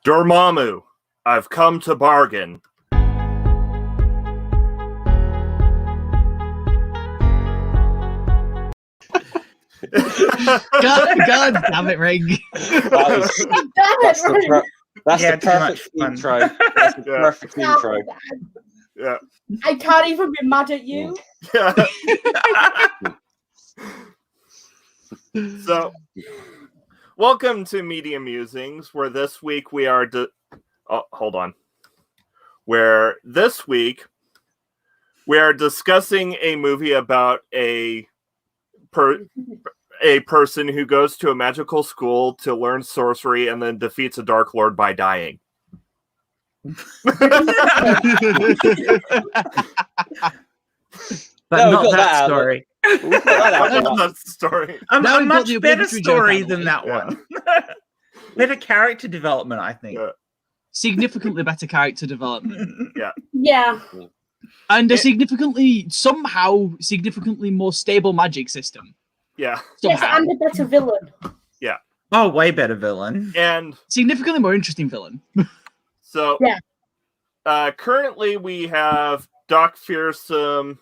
Dormammu, I've come to bargain. God damn it, Ring. That's the perfect intro. That's the perfect intro. Yeah. I can't even be mad at you. Yeah. So, welcome to Media Musings, where this week we are Where this week we are discussing a movie about a person who goes to a magical school to learn sorcery and then defeats a Dark Lord by dying. But not that story. That story. A Now we've got much the better obligatory joke story out of the than way. that one. Better character development, I think. Yeah. Significantly better character development. Yeah. And a significantly more stable magic system. Yeah. Yes, Somehow. and a better villain. Oh, way better villain. And Significantly more interesting villain. so, Yeah. Currently we have Doc Fearsome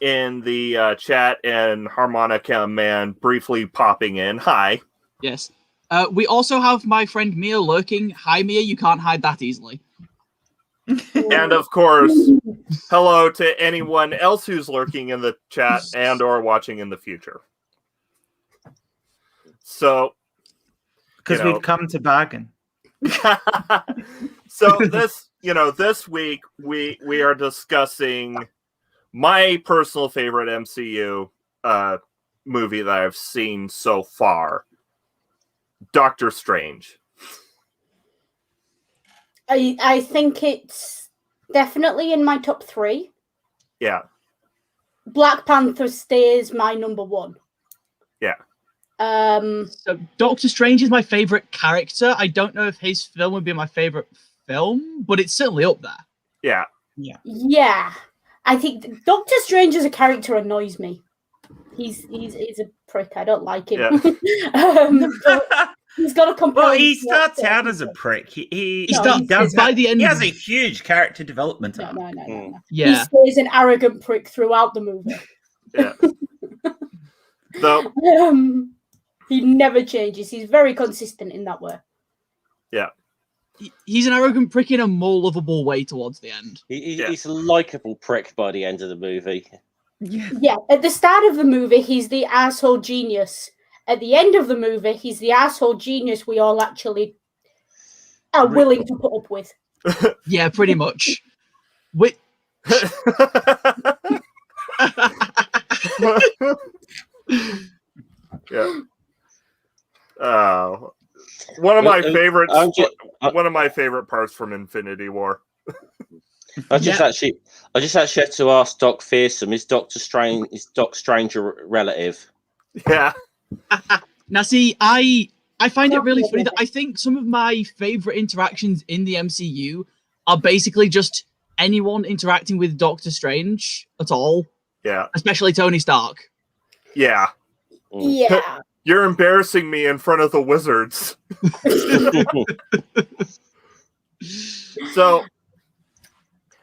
in the chat and Harmonica Man briefly popping in. Hi. Yes. We also have my friend Mia lurking. Hi, Mia. You can't hide that easily. And of course, hello to anyone else who's lurking in the chat and or watching in the future. So, Because we've come to bargain. so this week we are discussing my personal favorite MCU movie that I've seen so far, Doctor Strange. I think it's definitely in my top 3. Yeah. Black Panther stays my number 1. Yeah. So Doctor Strange is my favorite character. I don't know if his film would be my favorite film, but it's certainly up there. Yeah. Yeah. I think Doctor Strange as a character annoys me. He's a prick. I don't like him. But he's got a compelling. Well, he starts out as a prick. He starts by the end. He has a huge character development arc. No. Yeah. He stays an arrogant prick throughout the movie. Yeah. So he never changes. He's very consistent in that way. yeah. He's an arrogant prick in a more lovable way towards the end. He's a likable prick by the end of the movie. Yeah, at the start of the movie, he's the asshole genius. At the end of the movie, he's the asshole genius we all actually are willing to put up with. Yeah, pretty much. Yeah. Oh, one of my favorites. One of my favorite parts from Infinity War. I just actually had to ask Doc Fearsome: is Doc Strange a relative? Yeah. Now, see, I find it really funny that I think some of my favorite interactions in the MCU are basically just anyone interacting with Doctor Strange at all. Yeah. Especially Tony Stark. Yeah. Yeah. You're embarrassing me in front of the wizards. So,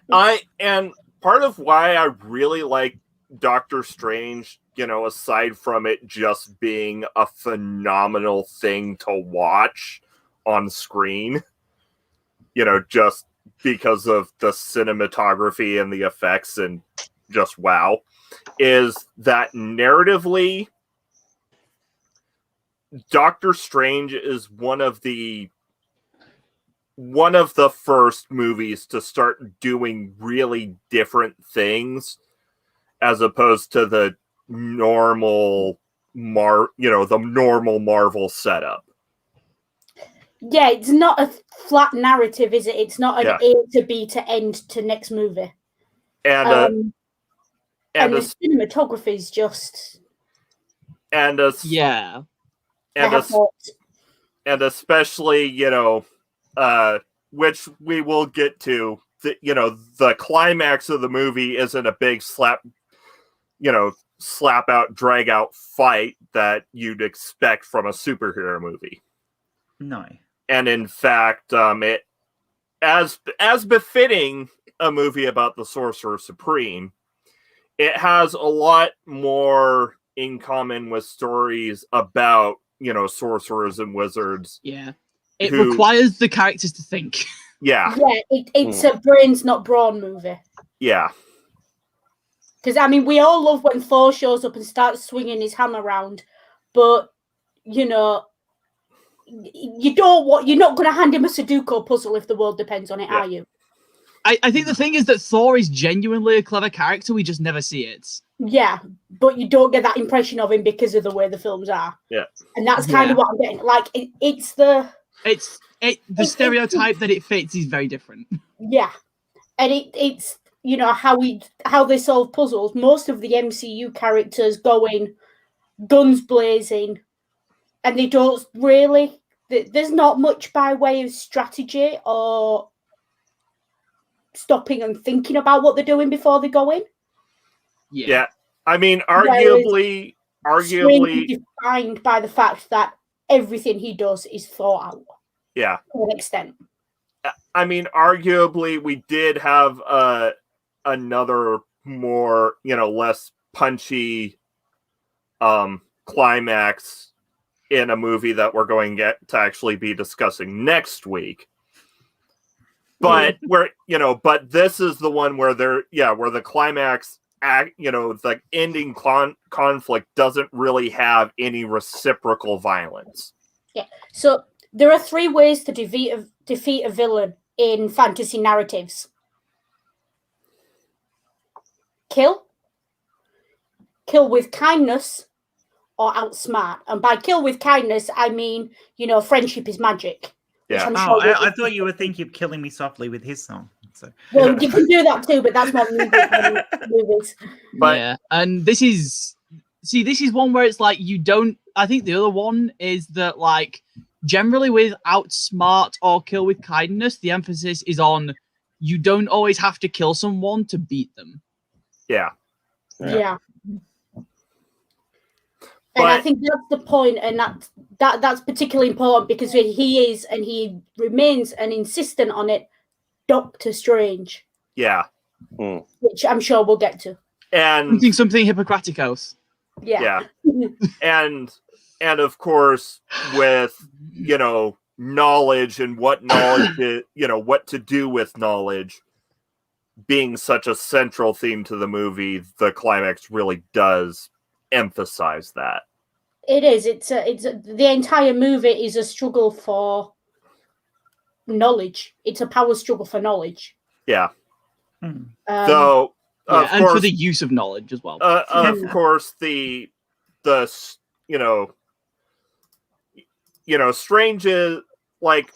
part of why I really like Doctor Strange, aside from it just being a phenomenal thing to watch on screen, just because of the cinematography and the effects and just wow, is that narratively, Doctor Strange is one of the first movies to start doing really different things as opposed to the normal Marvel setup. Yeah, it's not a flat narrative, is it? It's not an A to B to end to next movie. And the cinematography is just and especially which we will get to. The climax of the movie isn't a big slap out, drag out fight that you'd expect from a superhero movie. No. in fact, it as befitting a movie about the Sorcerer Supreme, it has a lot more in common with stories about, sorcerers and wizards. Yeah. It requires the characters to think. Yeah. Yeah, it's a brains not brawn movie. Yeah. Because, I mean, we all love when Thor shows up and starts swinging his hammer around, but, you're not going to hand him a Sudoku puzzle if the world depends on it, are you? I think the thing is that Thor is genuinely a clever character. We just never see it. Yeah, but you don't get that impression of him because of the way the films are. Yeah. And that's kind of what I'm getting. Like, it's the stereotype that it fits is very different. Yeah. And it's how they solve puzzles. Most of the MCU characters go in guns blazing, and they don't really. There's not much by way of strategy or stopping and thinking about what they're doing before they go in. Yeah. I mean, arguably defined by the fact that everything he does is thought out. Yeah. To an extent. I mean, arguably, we did have another more, less punchy climax in a movie that we're going to actually be discussing next week. But but this is the one where where the climax the ending conflict doesn't really have any reciprocal violence. Yeah. So there are 3 ways to defeat a villain in fantasy narratives. Kill with kindness, or outsmart. And by kill with kindness, I mean, friendship is magic. Yeah. I thought you were thinking of Killing Me Softly with his song. So. Well, you can do that too, but that's not movies. But, yeah, and this is one where it's like you don't. I think the other one is that, like, generally with outsmart or kill with kindness, the emphasis is on you don't always have to kill someone to beat them. Yeah. Yeah. And I think that's the point, and that's particularly important because he is, and he remains and insistent on it, Doctor Strange. Yeah. Which I'm sure we'll get to. And something Hippocratic Oath. Yeah. and of course, with knowledge and what knowledge is, what to do with knowledge being such a central theme to the movie, the climax really does emphasize that. It is. It's the entire movie is a struggle for knowledge. It's a power struggle for knowledge. Yeah. So, and course, for the use of knowledge as well. Of course, the Strange is like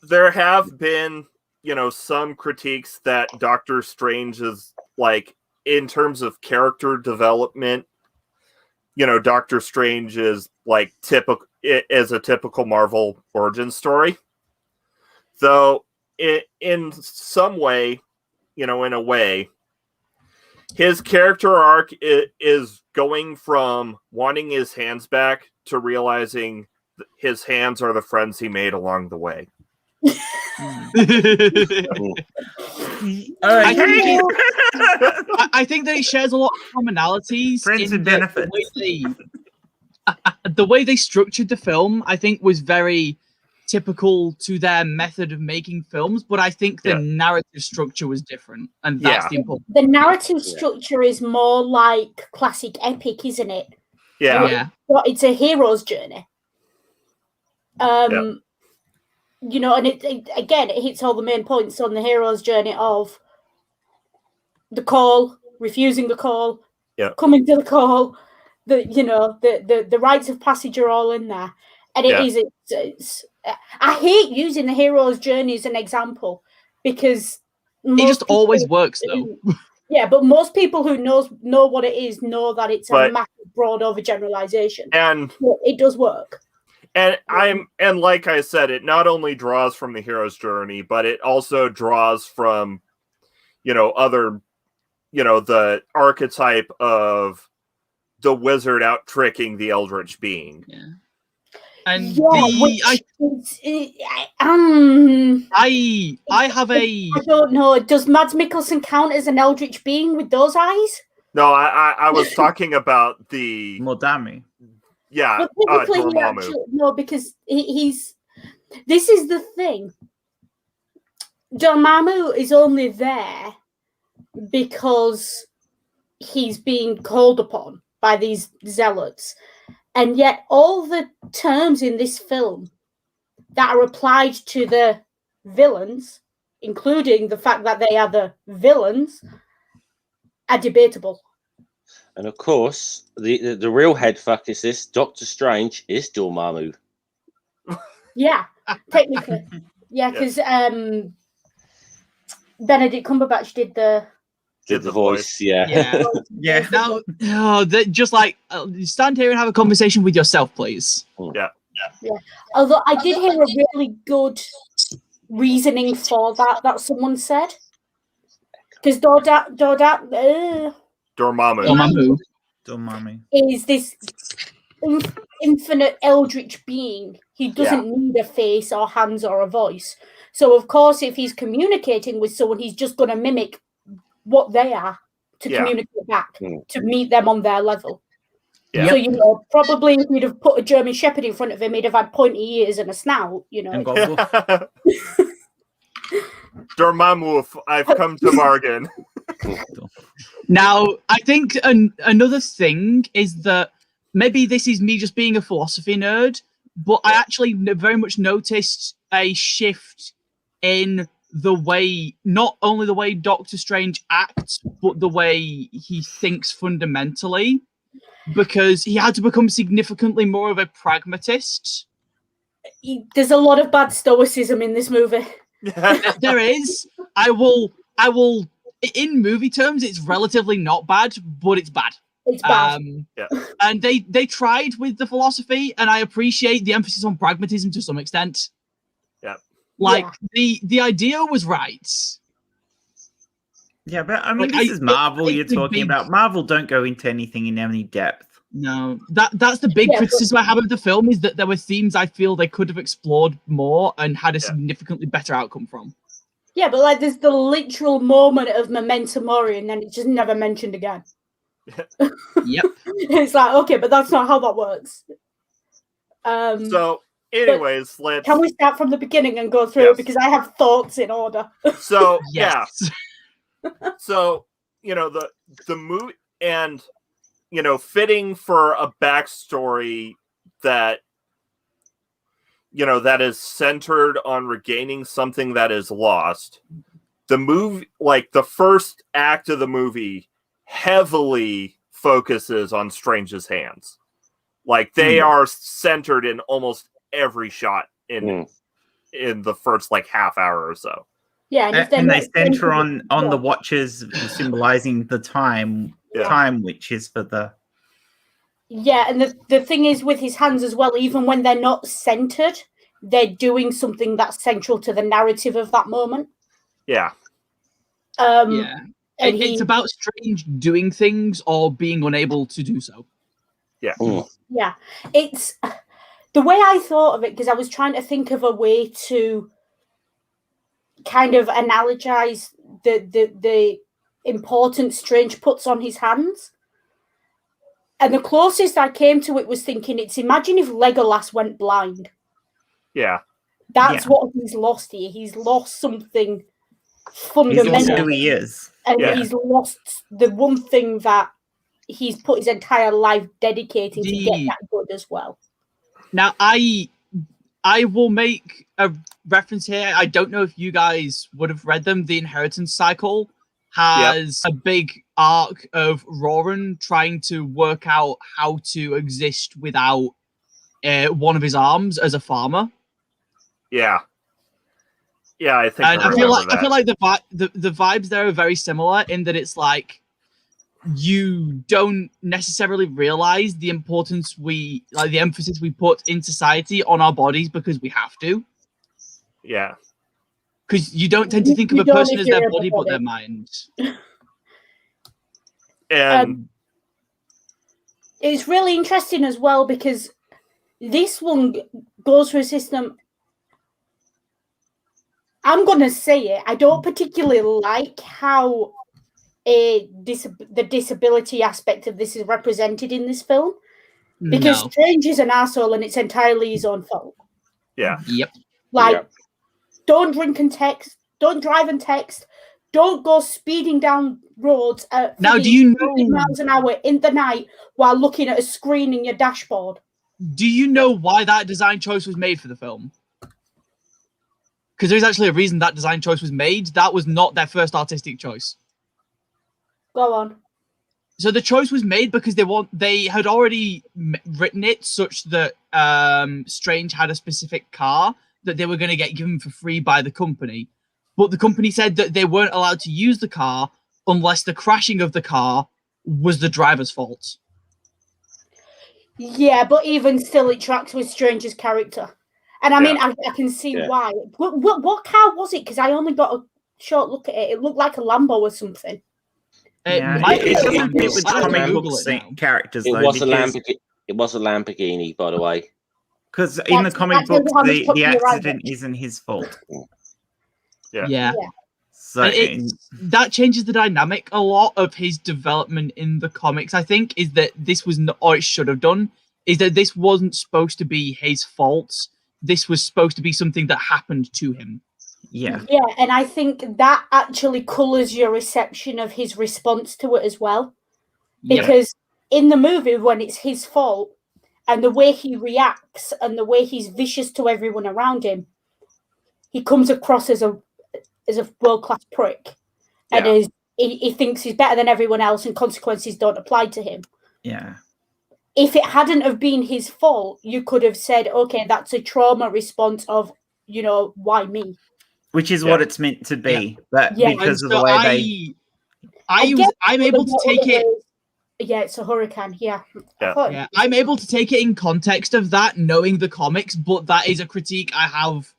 there have been some critiques that Doctor Strange is like in terms of character development. Doctor Strange is like a typical Marvel origin story. Though in some way, in a way, his character arc is going from wanting his hands back to realizing his hands are the friends he made along the way. I think that it shares a lot of commonalities. Friends and benefits. The way they structured the film, I think, was very typical to their method of making films, but I think the narrative structure was different, and that's the important. The narrative structure is more like classic epic, isn't it? Yeah. It's a hero's journey. And it hits all the main points on the hero's journey of the call, refusing the call, coming to the call, the rites of passage are all in there. And it's I hate using the hero's journey as an example because it just always works though. Yeah, but most people who know what it is know that it's a massive broad overgeneralization. And it does work. And like I said, it not only draws from the hero's journey, but it also draws from, other, the archetype of the wizard out tricking the eldritch being. Yeah. And yeah, I have a. I don't know. Does Mads Mikkelsen count as an eldritch being with those eyes? No, I was talking about the Modami. yeah, But technically, Dormammu. no, because he's. This is the thing. Dormammu is only there because he's being called upon by these zealots, and yet all the terms in this film that are applied to the villains, including the fact that they are the villains, are debatable. And of course, the real head fuck is this: Doctor Strange is Dormammu. Yeah, technically. Yeah, because Benedict Cumberbatch did the voice. Yeah. Yeah. Now, just like stand here and have a conversation with yourself, please. Yeah. Although I did hear a really good reasoning for that someone said. Because Dormammu. Dormammu. is this infinite eldritch being. He doesn't need a face or hands or a voice. So, of course, if he's communicating with someone, he's just going to mimic what they are to communicate back, to meet them on their level. Yeah. So, you know, probably if you'd have put a German Shepherd in front of him, he'd have had pointy ears and a snout, you know. And goggles. Dormammu, I've come to bargain. Now, I think another thing is that maybe this is me just being a philosophy nerd, but I actually very much noticed a shift in the way, not only the way Doctor Strange acts, but the way he thinks fundamentally, because he had to become significantly more of a pragmatist. There's a lot of bad stoicism in this movie. There is. I will. In movie terms, it's relatively not bad, but it's bad. It's bad. And they tried with the philosophy, and I appreciate the emphasis on pragmatism to some extent. Yeah. The idea was right. Yeah, but I mean, this is Marvel you're talking about. Marvel don't go into anything in any depth. No, that's the big criticism I have of the film, is that there were themes I feel they could have explored more and had a significantly better outcome from. Yeah, but like there's the literal moment of memento mori, and then it's just never mentioned again. Yep. It's like, okay, but that's not how that works. So, anyways, can we start from the beginning and go through it, because I have thoughts in order. So yes. So, you know, the movie, and you know, fitting for a backstory that, you know, that is centered on regaining something that is lost. The movie, like the first act of the movie, heavily focuses on Strange's hands. Like they are centered in almost every shot in the first like half hour or so. Yeah, and they center on the watches symbolizing the time witches for the. Yeah, and the thing is with his hands as well, even when they're not centered, they're doing something that's central to the narrative of that moment. Yeah. And it's about Strange doing things or being unable to do so. Yeah. Yeah. It's the way I thought of it, because I was trying to think of a way to kind of analogize the importance Strange puts on his hands. And the closest I came to it was thinking, imagine if Legolas went blind. Yeah. That's what he's lost here. He's lost something fundamental. He's lost who he is. And he's lost the one thing that he's put his entire life dedicating to get that good as well. Now, I will make a reference here. I don't know if you guys would have read them. The Inheritance Cycle has a big arc of Roran trying to work out how to exist without one of his arms as a farmer. Yeah. Yeah, I think. And I feel like the vibes there are very similar in that it's like you don't necessarily realize the importance the emphasis we put in society on our bodies because we have to. Yeah. Because you don't tend to think of a person as their body, but their mind. And it's really interesting as well because this one goes through a system. I'm going to say it. I don't particularly like how the disability aspect of this is represented in this film. Because Strange is an arsehole and it's entirely his own fault. Yeah. Yep. Like, don't drink and text. Don't drive and text. Don't go speeding down roads at now, do you know 50 miles an hour in the night while looking at a screen in your dashboard. Do you know why that design choice was made for the film? Because there's actually a reason that design choice was made. That was not their first artistic choice. Go on. So the choice was made because they had already written it such that Strange had a specific car that they were going to get given for free by the company. But the company said that they weren't allowed to use the car unless the crashing of the car was the driver's fault. Yeah, but even still, it tracks with Strange's character. And I mean, I can see why. What car was it? Because I only got a short look at it. It looked like a Lambo or something. It doesn't fit with comic book characters, though. It was a Lamborghini, by the way. Because in the comic books, the accident isn't his fault. Yeah. So that changes the dynamic a lot of his development in the comics. I think is that this was not, or it should have done, is that this wasn't supposed to be his fault. This was supposed to be something that happened to him. Yeah, and I think that actually colours your reception of his response to it as well. Because in the movie, when it's his fault, and the way he reacts and the way he's vicious to everyone around him, he comes across as a world-class prick. And he thinks he's better than everyone else and consequences don't apply to him. Yeah. If it hadn't have been his fault, you could have said, okay, that's a trauma response of, why me? Which is what it's meant to be. But because of the way I'm able to take it. Yeah, it's a hurricane. Yeah. I'm able to take it in context of that, knowing the comics, but that is a critique I have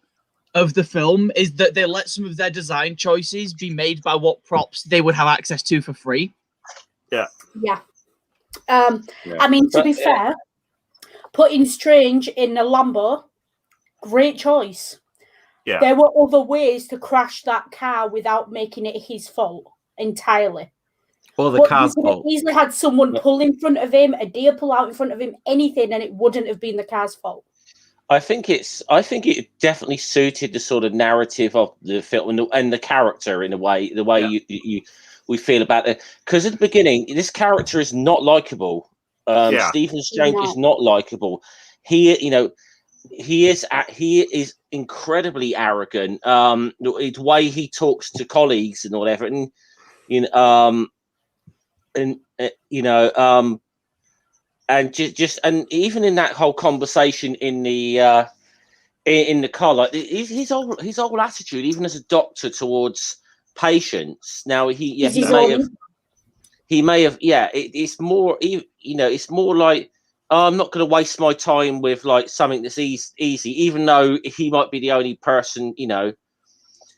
of the film, is that they let some of their design choices be made by what props they would have access to for free. Yeah. I mean, to be fair, putting Strange in a Lambo, great choice. Yeah. There were other ways to crash that car without making it his fault entirely. Or the car's fault. Easily had someone pull in front of him, a deer pull out in front of him, anything, and it wouldn't have been the car's fault. I think it definitely suited the sort of narrative of the film and the character in a way, the way we feel about it. Because at the beginning, this character is not likable. Stephen Strange is not likable. He is incredibly arrogant. The way he talks to colleagues and whatever, and and even in that whole conversation in the car, like his whole attitude, even as a doctor towards patients. Now he may have it's more it's more like, I'm not going to waste my time with like something that's easy, even though he might be the only person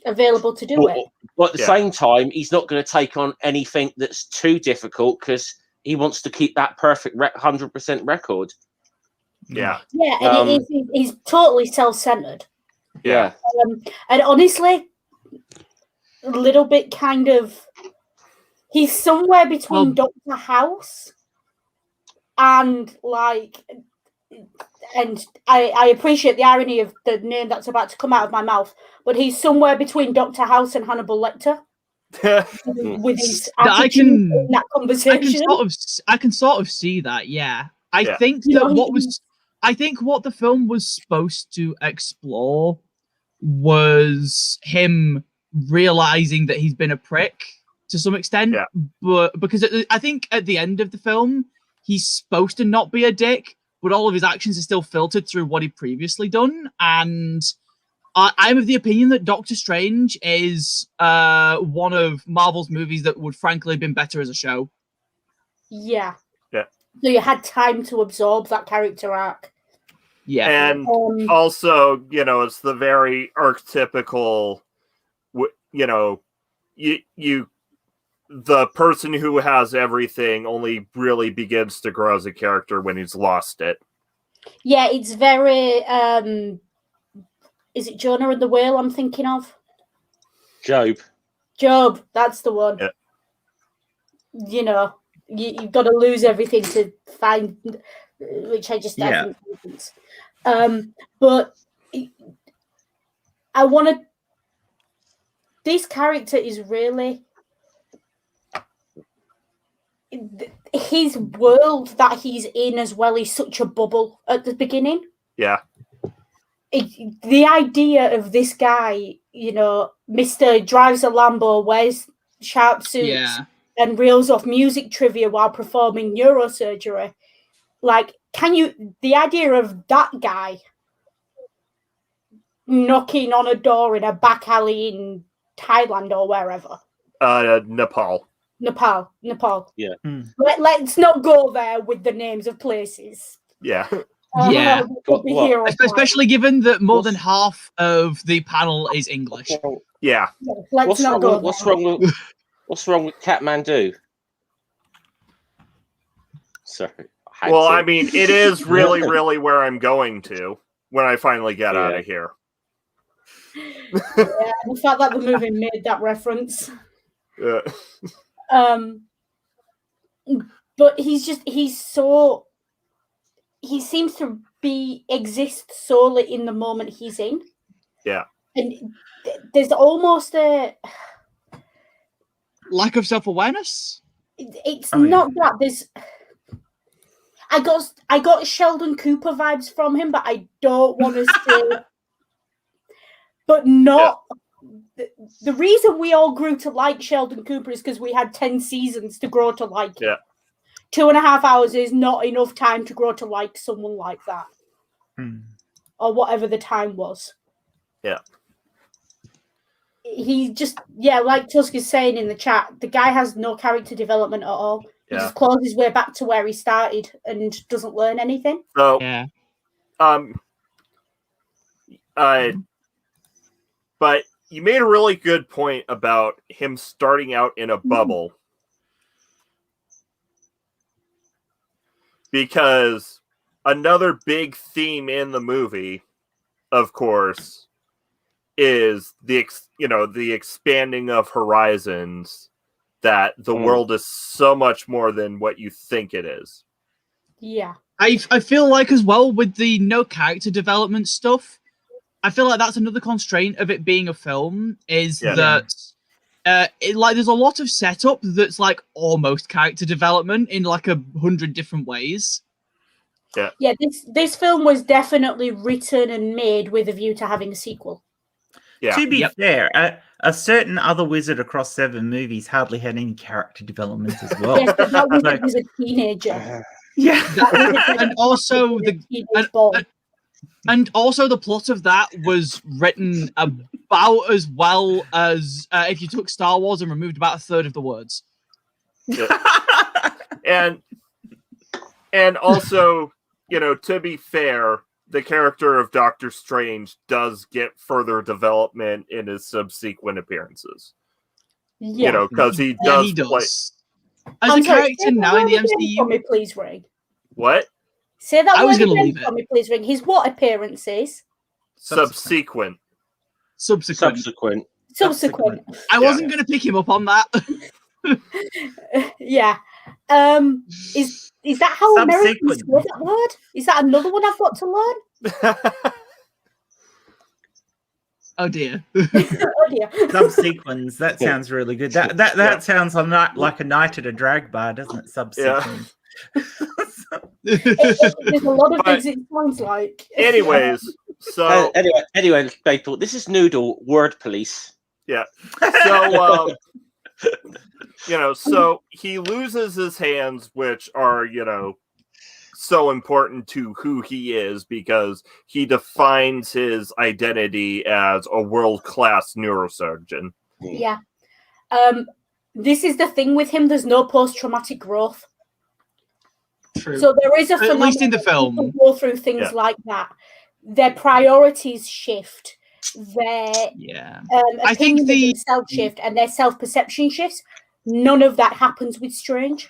available to do it. But at the same time, he's not going to take on anything that's too difficult because he wants to keep that perfect 100% record. Yeah. Yeah, and he's totally self-centered. Yeah. And honestly, a little bit kind of, he's somewhere between Dr. House and and I appreciate the irony of the name that's about to come out of my mouth, but he's somewhere between Dr. House and Hannibal Lecter. With his attitude in that conversation. I can sort of see that, I think that I think what the film was supposed to explore was him realizing that he's been a prick to some extent, but because I think at the end of the film he's supposed to not be a dick, but all of his actions are still filtered through what he'd previously done. And I'm of the opinion that Doctor Strange is one of Marvel's movies that would frankly have been better as a show. Yeah. So you had time to absorb that character arc. Yeah. And also, it's the very archetypical, the person who has everything only really begins to grow as a character when he's lost it. Yeah, it's very. Is it Jonah and the Whale? I'm thinking of Job. Job. That's the one. Yeah. You know, you've got to lose everything to find, which I just I think happens. But I want to. This character is really his world that he's in as well is such a bubble at the beginning. Yeah. The idea of this guy, you know, Mr. drives a Lambo, wears sharp suits, and reels off music trivia while performing neurosurgery. Like, the idea of that guy knocking on a door in a back alley in Thailand or wherever. Nepal. Yeah. Mm. Let's not go there with the names of places. Yeah. Yeah. Especially given that more than half of the panel is English. Yeah. Let's not go there. What's wrong with Kathmandu? Sorry. I mean, it is really, really where I'm going to when I finally get out of here. Yeah, the fact that the movie made that reference. Yeah. But he seems to exist solely in the moment he's in. Yeah. And there's almost a lack of self-awareness. It's not that there's. I got Sheldon Cooper vibes from him, but I don't want to say. But not. Yeah. The reason we all grew to like Sheldon Cooper is because we had 10 seasons to grow to like him. Yeah. 2.5 hours is not enough time to grow to like someone like that. Or whatever the time was. Yeah. He just, like Tusk is saying in the chat, the guy has no character development at all. He just claws his way back to where he started and doesn't learn anything. So, but you made a really good point about him starting out in a bubble. Because another big theme in the movie, of course, is the expanding of horizons, that the world is so much more than what you think it is. Yeah. I feel like as well with the no character development stuff, I feel like that's another constraint of it being a film is that there's a lot of setup that's like almost character development in like 100 different ways. Yeah. Yeah, this film was definitely written and made with a view to having a sequel. Yeah. To be fair, a certain other wizard across 7 movies hardly had any character development as well. Yes, but that wizard was a teenager. And also the plot of that was written about as well as if you took Star Wars and removed about 1/3 of the words. Yeah. and also, to be fair, the character of Doctor Strange does get further development in his subsequent appearances. Yeah. Because he does. As a character now in the MCU. For me, please, Ray. What? Say that word again for me, please, Ring. His what appearances? Subsequent. I wasn't going to pick him up on that. Yeah. Is that how Americans say that word? Is that another one I've got to learn? Oh dear. Subsequence. That sounds really good. That sounds like a night at a drag bar, doesn't it? Subsequence. There's a lot of things it sounds like. Anyways, so anyway, they thought this is Noodle word police. Yeah. So so he loses his hands, which are so important to who he is because he defines his identity as a world-class neurosurgeon. Yeah. This is the thing with him. There's no post-traumatic growth. True. So there is a phenomenon, at least in the film, people go through things like that. Their priorities shift. Their I think self shift and their self-perception shifts. None of that happens with Strange.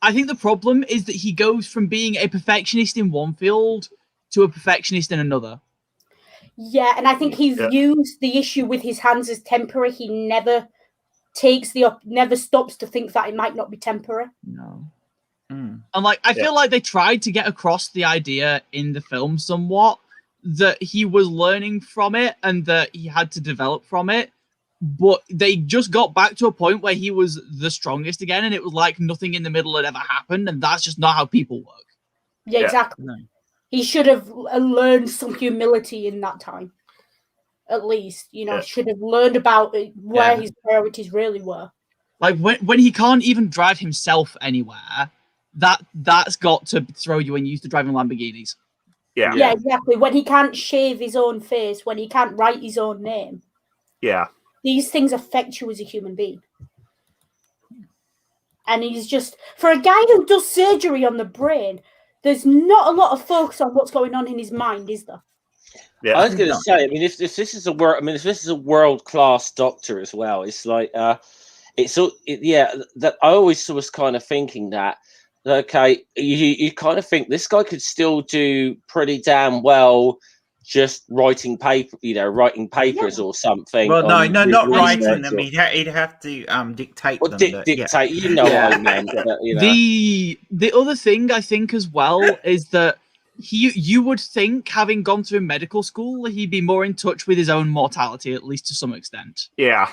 I think the problem is that he goes from being a perfectionist in one field to a perfectionist in another. Yeah, and I think he views the issue with his hands as temporary. He never never stops to think that it might not be temporary. No. And like, I feel like they tried to get across the idea in the film somewhat that he was learning from it and that he had to develop from it. But they just got back to a point where he was the strongest again, and it was like nothing in the middle had ever happened, and that's just not how people work. Yeah, exactly. No. He should have learned some humility in that time. At least, should have learned about where his priorities really were. Like when he can't even drive himself anywhere, that's got to throw you when you used to driving Lamborghinis. Yeah, exactly. When he can't shave his own face, when he can't write his own name. Yeah. These things affect you as a human being. And he's just, for a guy who does surgery on the brain, there's not a lot of focus on what's going on in his mind, is there? Yeah. I was going to say, I mean, if this is a world-class doctor as well, it's like, that I always was kind of thinking that, okay, you kind of think this guy could still do pretty damn well just writing papers or something. Well, not writing them. He'd have to dictate them. Dictate, you know what I meant. But, The other thing I think as well is that you would think, having gone through medical school, he'd be more in touch with his own mortality, at least to some extent. Yeah.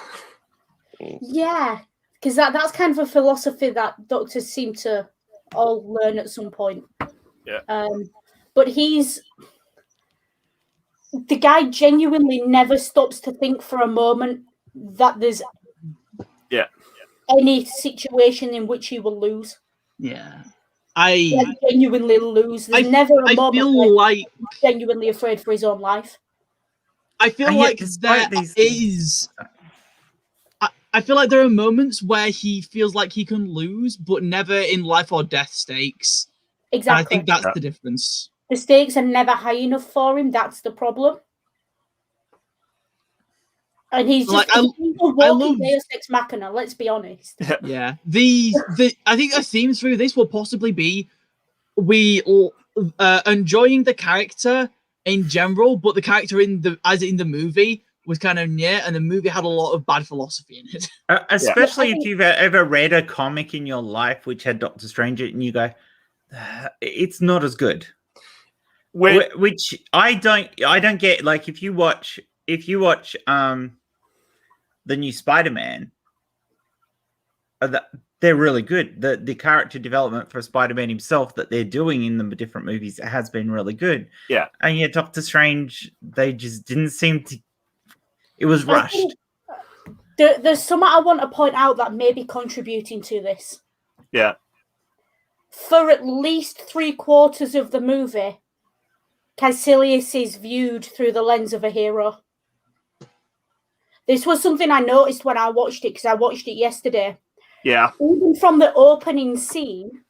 Yeah, because that's kind of a philosophy that doctors seem to all learn at some point. Yeah. But the guy genuinely never stops to think for a moment that there's any situation in which he will lose. Yeah. Genuinely lose. There's never a moment where he's genuinely afraid for his own life. I feel like there is... I feel like there are moments where he feels like he can lose, but never in life or death stakes. Exactly. And I think that's the difference. The stakes are never high enough for him. That's the problem. And he's just a walking Deus Ex Machina, let's be honest. Yeah. I think a theme through this will possibly be enjoying the character in general, but the character in the movie was kind of and the movie had a lot of bad philosophy in it. Especially if you've ever read a comic in your life which had Doctor Strange in it, and you go, it's not as good. Which I don't get. Like if you watch the new Spider-Man, they're really good. The character development for Spider-Man himself that they're doing in the different movies has been really good. Yeah. And yet Doctor Strange, they just didn't seem to. It was rushed. There's something I want to point out that may be contributing to this. Yeah. For at least 3/4 of the movie, Caecilius is viewed through the lens of a hero. This was something I noticed when I watched it, because I watched it yesterday. Yeah. Even from the opening scene,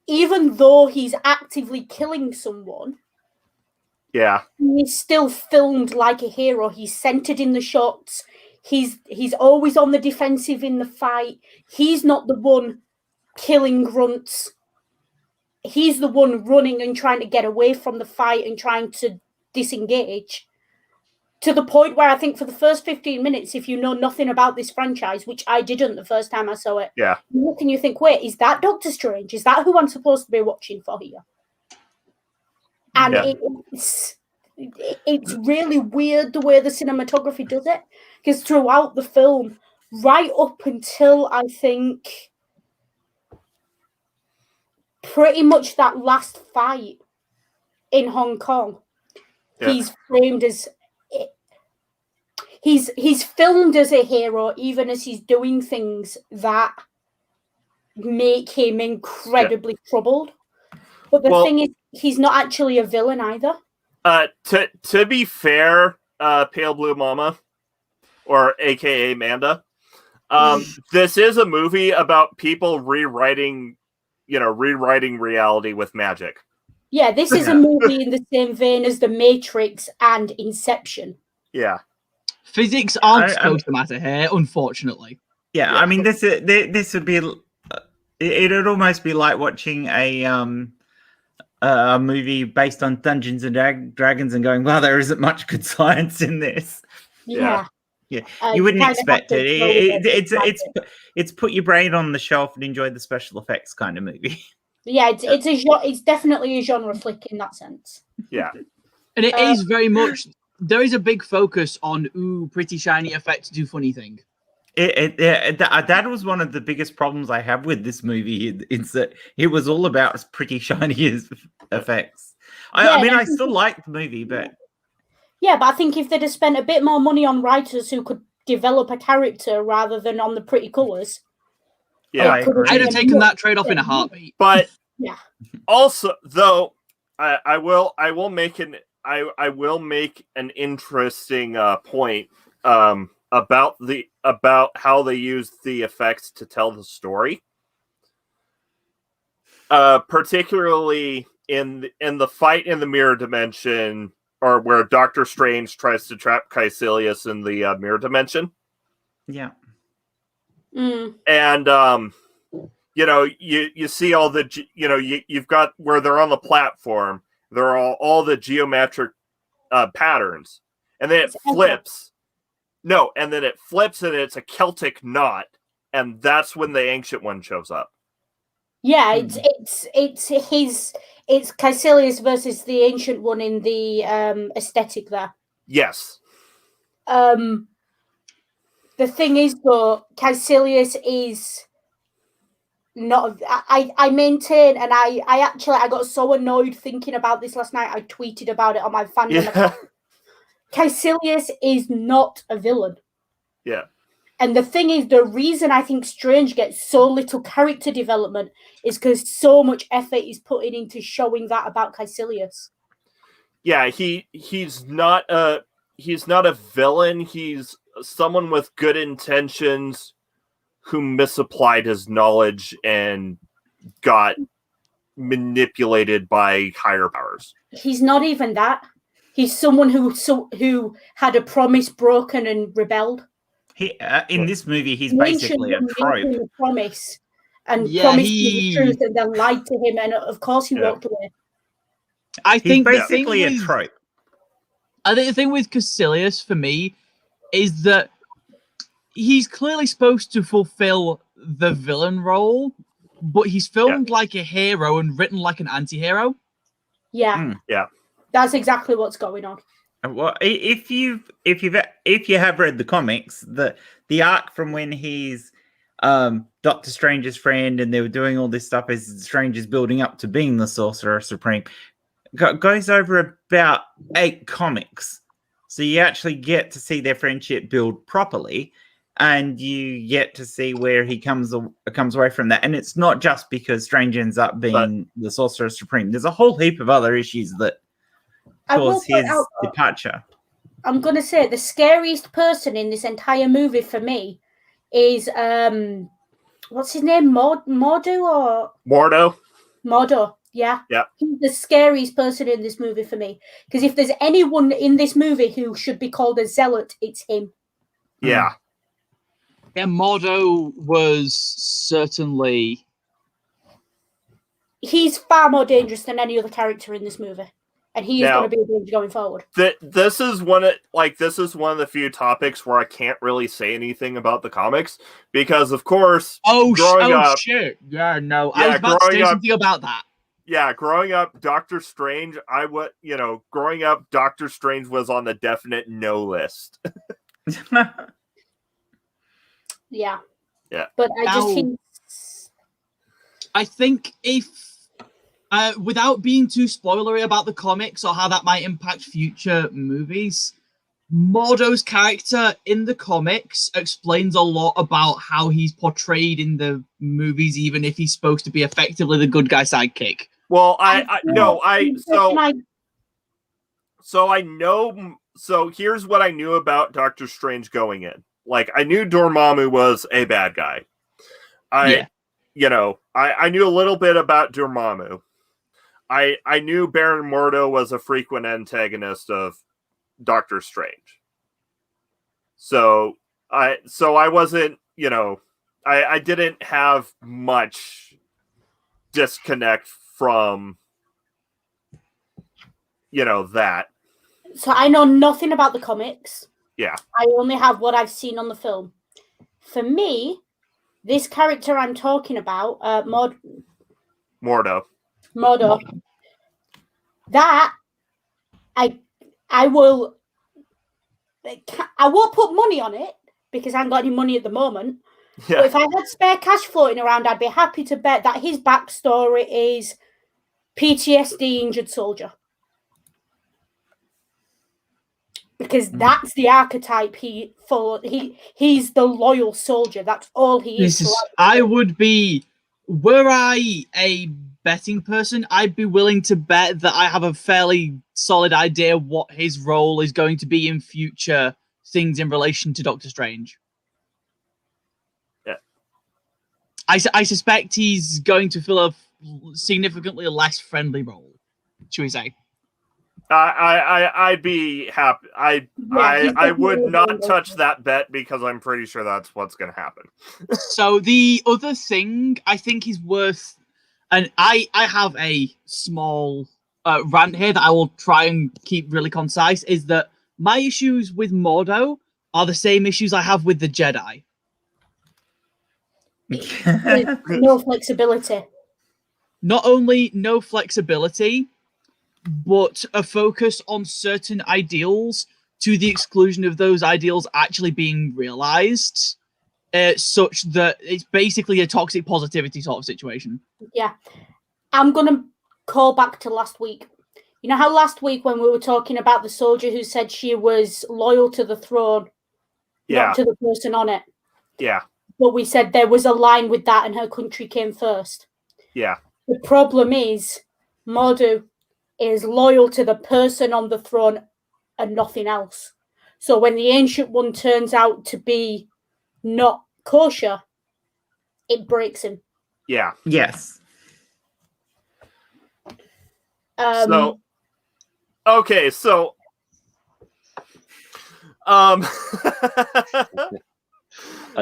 even though he's actively killing someone, he's still filmed like a hero. He's centered in the shots. He's always on the defensive in the fight. He's not the one killing grunts. He's the one running and trying to get away from the fight and trying to disengage. To the point where I think for the first 15 minutes, if you know nothing about this franchise, which I didn't the first time I saw it, you look and you think, wait, is that Doctor Strange? Is that who I'm supposed to be watching for here? And it's really weird the way the cinematography does it, because throughout the film, right up until I think pretty much that last fight in Hong Kong, he's framed as he's filmed as a hero, even as he's doing things that make him incredibly troubled. But the thing is, he's not actually a villain either. To be fair, Pale Blue Mama, or AKA Manda, this is a movie about people rewriting reality with magic. Yeah, this is a movie in the same vein as The Matrix and Inception. Yeah. Physics aren't supposed to matter here, unfortunately. Yeah, I mean, this would be... It'd almost be like watching a a movie based on Dungeons and Dragons and going, well, there isn't much good science in this. Yeah. Yeah, you wouldn't expect it. It's put your brain on the shelf and enjoy the special effects kind of movie. Yeah, it's definitely a genre flick in that sense. Yeah, and it is very much. There is a big focus on pretty shiny effects do funny thing. That was one of the biggest problems I have with this movie. It's that it was all about pretty shiny effects. I mean, I still like the movie, but but I think if they'd have spent a bit more money on writers who could develop a character rather than on the pretty colours, I'd have taken that trade-off in a heartbeat. But yeah, also though, I will make an interesting point about how they used the effects to tell the story, particularly in the fight in the mirror dimension, or where Doctor Strange tries to trap Caecilius in the mirror dimension. Yeah. And you see all the you've got where they're on the platform. There are all the geometric patterns, and then it flips. No, and then it flips, and it's a Celtic knot, and that's when the Ancient One shows up. Yeah, it's Caecilius versus the Ancient One in the aesthetic there. Yes. The thing is, though, Caecilius is not. I maintain, and I got so annoyed thinking about this last night. I tweeted about it on my fandom account. Caecilius is not a villain. Yeah. And the thing is, the reason I think Strange gets so little character development is because so much effort is putting into showing that about Caecilius. Yeah, he's not a villain. He's someone with good intentions who misapplied his knowledge and got manipulated by higher powers. He's not even that. He's someone who had a promise broken and rebelled. He in this movie, he's basically a trope. A promise and promised him the truth, and then lied to him, and of course he walked away. I think he's basically a trope. I think the thing with Caecilius for me is that he's clearly supposed to fulfill the villain role, but he's filmed like a hero and written like an anti-hero. Yeah. Yeah. That's exactly what's going on. Well, if you have read the comics, the arc from when he's Doctor Strange's friend and they were doing all this stuff as Strange is building up to being the Sorcerer Supreme goes over about 8 comics. So you actually get to see their friendship build properly, and you get to see where he comes away from that. And it's not just because Strange ends up being the Sorcerer Supreme. There's a whole heap of other issues that cause his departure. I'm going to say the scariest person in this entire movie for me is what's his name? Mordo. Yeah. He's the scariest person in this movie for me, because if there's anyone in this movie who should be called a zealot, it's him. Yeah. Yeah, Mordo was certainly. He's far more dangerous than any other character in this movie. And he is going to be a danger going forward. This is one of the few topics where I can't really say anything about the comics, because, of course, shit. Yeah, no. I was about to say something about that. Yeah, growing up, Doctor Strange, Doctor Strange was on the definite no list. Yeah. Yeah. But I think if without being too spoilery about the comics or how that might impact future movies, Mordo's character in the comics explains a lot about how he's portrayed in the movies, even if he's supposed to be effectively the good guy sidekick. Well, so here's what I knew about Doctor Strange going in. Like, I knew Dormammu was a bad guy. I knew a little bit about Dormammu. I knew Baron Mordo was a frequent antagonist of Doctor Strange. So I wasn't, I didn't have much disconnect from that. So I know nothing about the comics. Yeah. I only have what I've seen on the film. For me, this character I'm talking about, Mordo. That I won't put money on it because I haven't got any money at the moment. Yeah. But if I had spare cash floating around, I'd be happy to bet that his backstory is PTSD injured soldier. Because that's the archetype he followed. He's the loyal soldier. That's all he is. I would be, were I a betting person, I'd be willing to bet that I have a fairly solid idea what his role is going to be in future things in relation to Doctor Strange. Yeah. I suspect he's going to fill a significantly less friendly role, should we say? I'd be happy. I would not touch that bet because I'm pretty sure that's what's going to happen. So the other thing I think is worth, and I have a small rant here that I will try and keep really concise, is that my issues with Mordo are the same issues I have with the Jedi. No flexibility. Not only no flexibility, but a focus on certain ideals to the exclusion of those ideals actually being realized, such that it's basically a toxic positivity sort of situation. Yeah. I'm going to call back to last week. You know how last week when we were talking about the soldier who said she was loyal to the throne, not to the person on it? Yeah. But we said there was a line with that and her country came first. Yeah. The problem is Mordo is loyal to the person on the throne and nothing else. So when the Ancient One turns out to be not kosher, it breaks him. Yeah. Yes. Okay, so I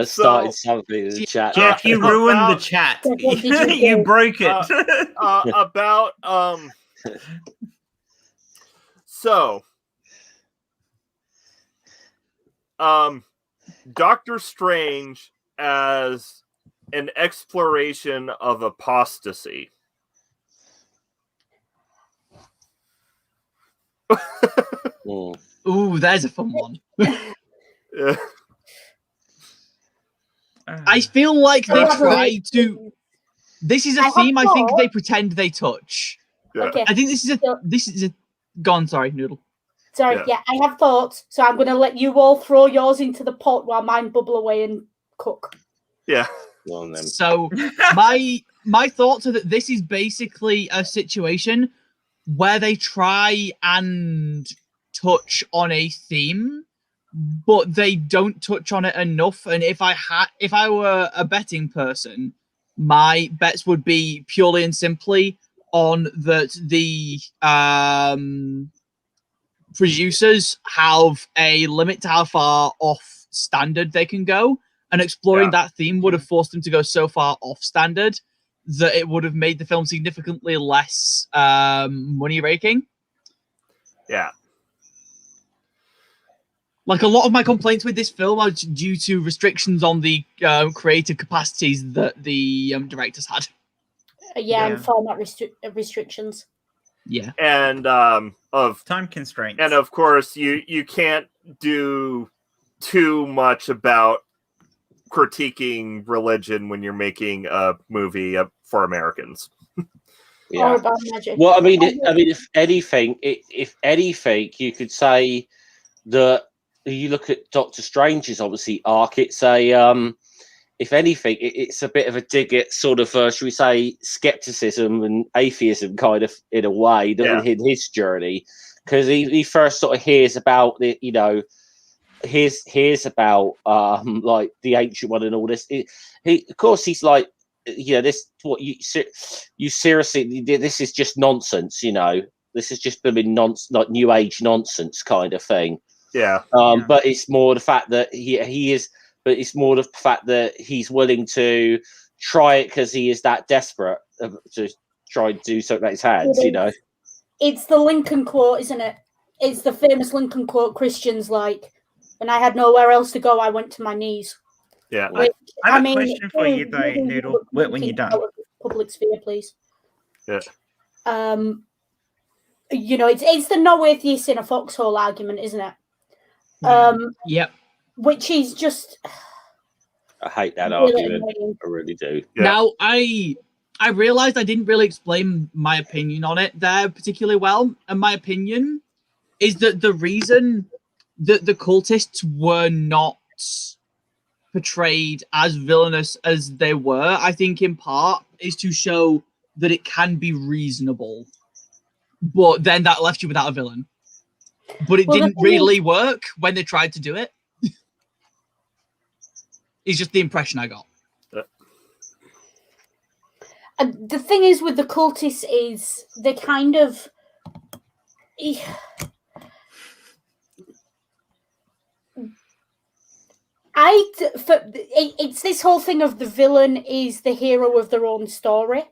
started something in the chat. Jeff, you ruined the chat. You broke it. Doctor Strange as an exploration of apostasy. Ooh, there's a fun one. I feel like they try to. This is a theme I think they pretend they touch. Yeah. Okay. I think this is a. Go on, sorry, Noodle. Sorry, yeah, I have thoughts, so I'm going to let you all throw yours into the pot while mine bubble away and cook. Yeah. So my thoughts are that this is basically a situation where they try and touch on a theme, but they don't touch on it enough. And if I were a betting person, my bets would be purely and simply on that the producers have a limit to how far off standard they can go, and exploring that theme would have forced them to go so far off standard that it would have made the film significantly less money raking. Yeah. Like, a lot of my complaints with this film are due to restrictions on the creative capacities that the directors had. And format restrictions. Yeah. And of time constraints. And of course, you can't do too much about critiquing religion when you're making a movie for Americans. Yeah. Or about magic. Well, I mean, if anything, you could say that you look at Doctor Strange's obviously arc. It's a if anything, it's a bit of a dig at sort of, should we say, skepticism and atheism, kind of in a way, in his journey, because he first sort of hears about the, hears about like the Ancient One and all this. Of course, he's like, this what you seriously, this is just nonsense, this is just blooming nonsense, like New Age nonsense kind of thing. Yeah. But it's more the fact that he is. But it's more the fact that he's willing to try it because he is that desperate to try and do something like his hands, it's the Lincoln quote, isn't it? It's the famous Lincoln quote. Christians like, when I had nowhere else to go, I went to my knees. Yeah. I have a question for you though, Noodle. When you're done, public sphere, please. Yeah. It's the no atheist in a foxhole argument, isn't it? Yep. Which is just. I hate that really argument. annoying. I really do. Yeah. Now, I realized I didn't really explain my opinion on it there particularly well. And my opinion is that the reason that the cultists were not portrayed as villainous as they were, I think in part, is to show that it can be reasonable. But then that left you without a villain. But it didn't really work when they tried to do it. It's just the impression I got. The thing is with the cultists is they kind of. It's this whole thing of the villain is the hero of their own story,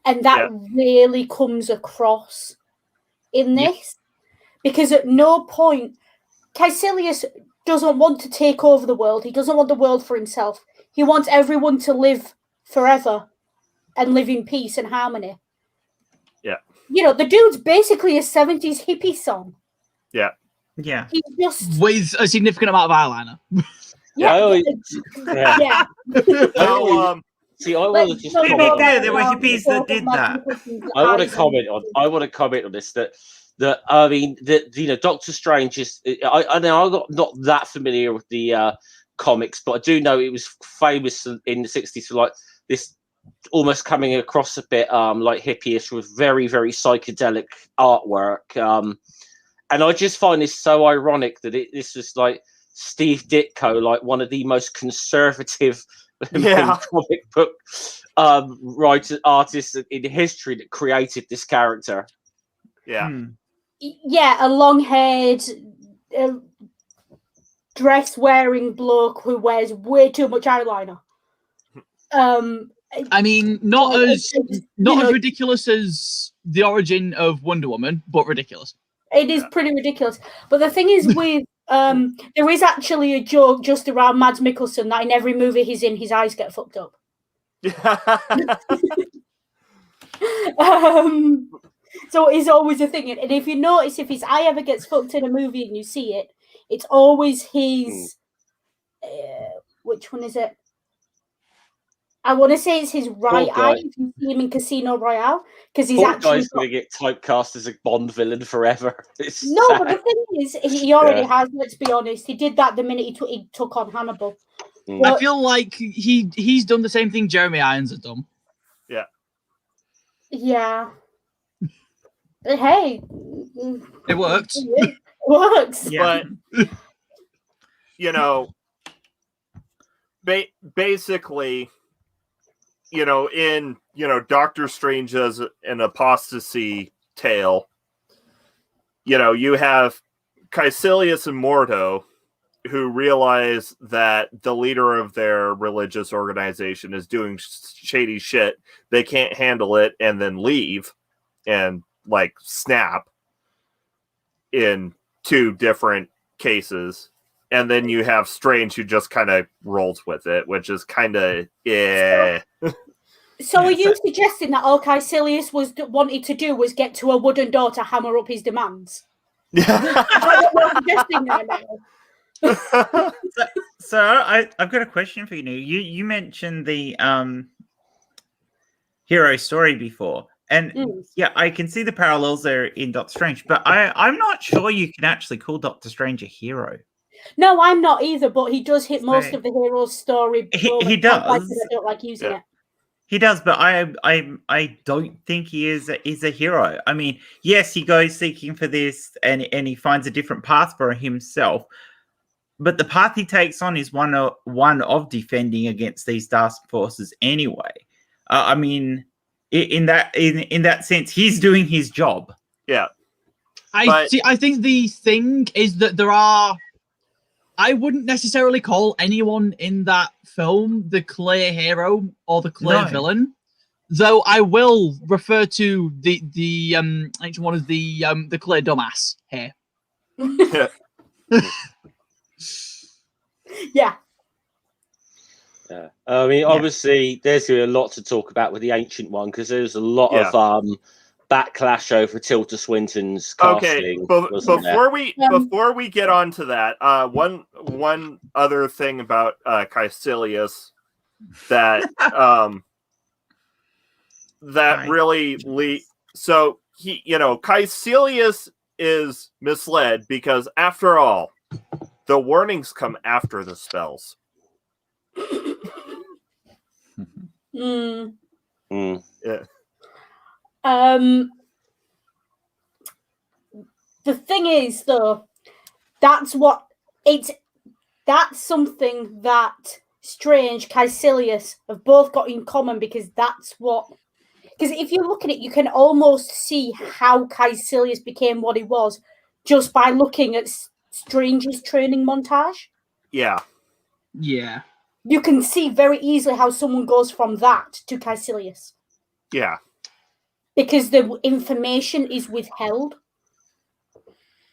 and that really comes across in this, because at no point Caecilius doesn't want to take over the world. He doesn't want the world for himself. He wants everyone to live forever and live in peace and harmony. Yeah. The dude's basically a 70s hippie song. Yeah. Yeah. He's just with a significant amount of eyeliner. Yeah. See, I want to just there were hippies that did that. I want to comment on this. That I mean, that Doctor Strange is. I know I'm not that familiar with the comics, but I do know it was famous in the 60s for like this almost coming across a bit like hippie-ish with very, very psychedelic artwork. And I just find this so ironic that this was like Steve Ditko, like one of the most conservative comic book artists in history, that created this character. Yeah. Yeah, a long-haired, dress-wearing bloke who wears way too much eyeliner. I mean, not as ridiculous as the origin of Wonder Woman, but ridiculous. It is pretty ridiculous. But the thing is with there is actually a joke just around Mads Mikkelsen that in every movie he's in, his eyes get fucked up. So it's always a thing. And if you notice, if his eye ever gets fucked in a movie and you see it, it's always his... which one is it? I want to say it's his right eye. If you see him in Casino Royale, because he's actually going to get typecast as a Bond villain forever. But the thing is, he already has. Let's be honest. He did that the minute he took on Hannibal. I feel like he's done the same thing Jeremy Irons has done. Yeah. Yeah. But hey, it worked. It works. Yeah. But basically, in Doctor Strange as an apostasy tale, you have Caecilius and Mordo, who realize that the leader of their religious organization is doing shady shit. They can't handle it and then leave and snap in two different cases. And then you have Strange, who just kind of rolls with it, which is kind of So are you suggesting that all Caecilius wanted to do was get to a wooden door to hammer up his demands? Yeah. So I've got a question for you. You mentioned the hero story before, and I can see the parallels there in Doctor Strange, but I'm not sure you can actually call Doctor Strange a hero. No, I'm not either, but he does hit most of the hero's story. He does. I don't like using it. He does, but I don't think he is a hero. I mean, yes, he goes seeking for this, and he finds a different path for himself. But the path he takes on is one of defending against these dark forces anyway. I mean, in that sense, he's doing his job. Yeah. I think the thing is that there are. I wouldn't necessarily call anyone in that film the clear hero or the clear villain. Though I will refer to the ancient one as the clear dumbass here. Yeah. Yeah. I mean, obviously, there's a lot to talk about with the Ancient One because there's a lot of backlash over Tilda Swinton's casting. Before we get on to that, one other thing about Caecilius that that really so he, Caecilius is misled because after all, the warnings come after the spells. Yeah. The thing is, though, that's something that Strange, Caecilius have both got in common because if you look at it, you can almost see how Caecilius became what he was just by looking at Strange's training montage. Yeah. Yeah. You can see very easily how someone goes from that to Caecilius. Yeah. Because the information is withheld.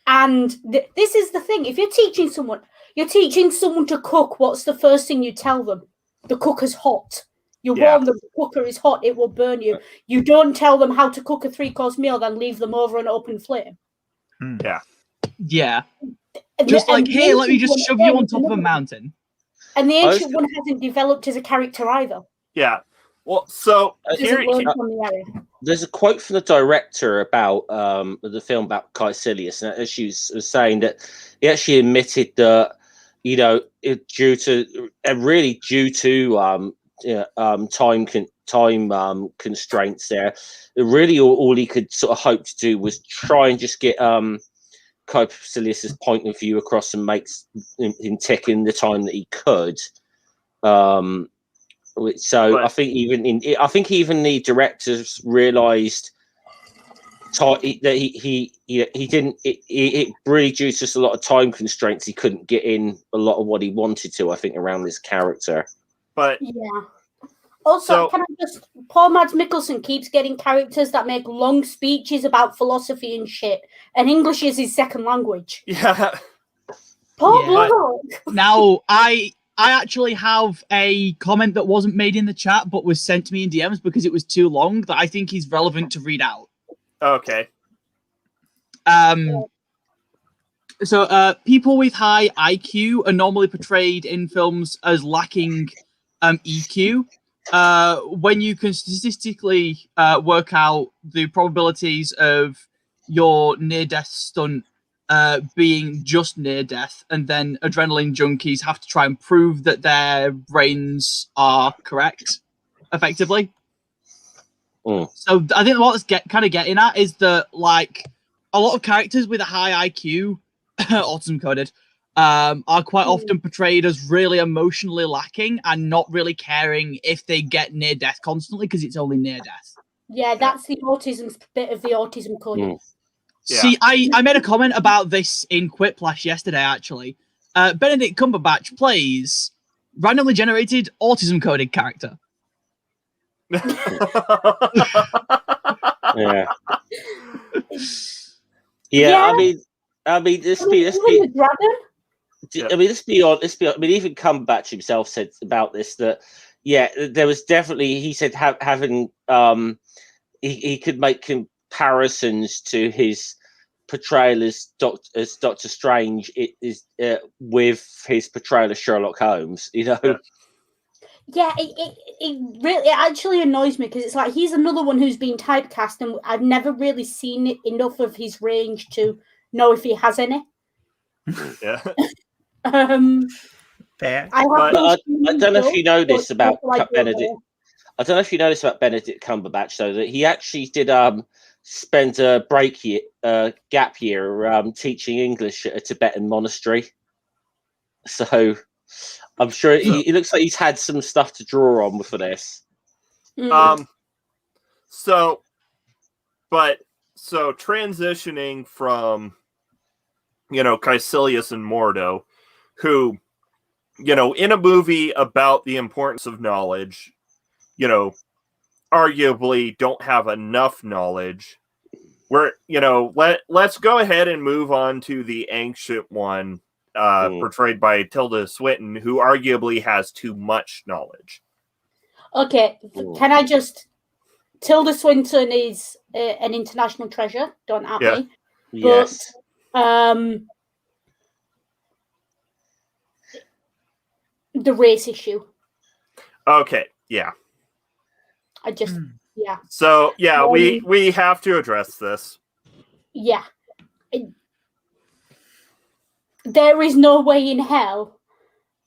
And this is the thing. If you're teaching someone to cook, what's the first thing you tell them? The cooker's hot. You warn them the cooker is hot, it will burn you. You don't tell them how to cook a 3-course meal, then leave them over an open flame. Yeah. Yeah. Just hey, let me just shove you on top of a mountain. And the Ancient One hasn't developed as a character either. Yeah. Well, so there's a quote from the director about the film about Caecilius, and she was saying that he actually admitted that, due to time constraints there, really all he could sort of hope to do was try and just get Caecilius's point of view across and make him tick in the time that he could. I think even the directors realised that he didn't. It really due to just a lot of time constraints. He couldn't get in a lot of what he wanted to. I think around this character. But yeah. Also, Paul Mads Mikkelsen keeps getting characters that make long speeches about philosophy and shit, and English is his second language. Yeah. Paul Bluddock. Now, I actually have a comment that wasn't made in the chat, but was sent to me in DMs because it was too long that I think is relevant to read out. Okay. So, people with high IQ are normally portrayed in films as lacking EQ. When you can statistically work out the probabilities of your near-death stunt being just near-death, and then adrenaline junkies have to try and prove that their brains are correct, effectively. So I think what it's kind of getting at is that, like, a lot of characters with a high IQ, autism coded, are quite often portrayed as really emotionally lacking and not really caring if they get near death constantly because it's only near death. Yeah, that's the autism bit of the autism code. Yeah. See, I made a comment about this in Quiplash yesterday, actually. Benedict Cumberbatch plays randomly generated autism coded character. Yeah. I mean, let's be honest. I mean, even Cumberbatch himself said about this that, there was definitely. He said having he could make comparisons to his portrayal as Doctor Strange. It is with his portrayal of Sherlock Holmes. Yeah, it actually annoys me because it's like he's another one who's been typecast, and I've never really seen enough of his range to know if he has any. Yeah. Fair. I don't know if you know this about Benedict. I don't know if you know this about Benedict Cumberbatch, though, that he actually did spend a gap year teaching English at a Tibetan monastery. So I'm sure it looks like he's had some stuff to draw on for this. So transitioning from, Caecilius and Mordo, who, in a movie about the importance of knowledge, arguably don't have enough knowledge. Let's go ahead and move on to the Ancient One, portrayed by Tilda Swinton, who arguably has too much knowledge. Okay, can I just... Tilda Swinton is an international treasure, don't at me. Yes. But the race issue. Okay, yeah. I just, yeah. So, yeah, we have to address this. Yeah. There is no way in hell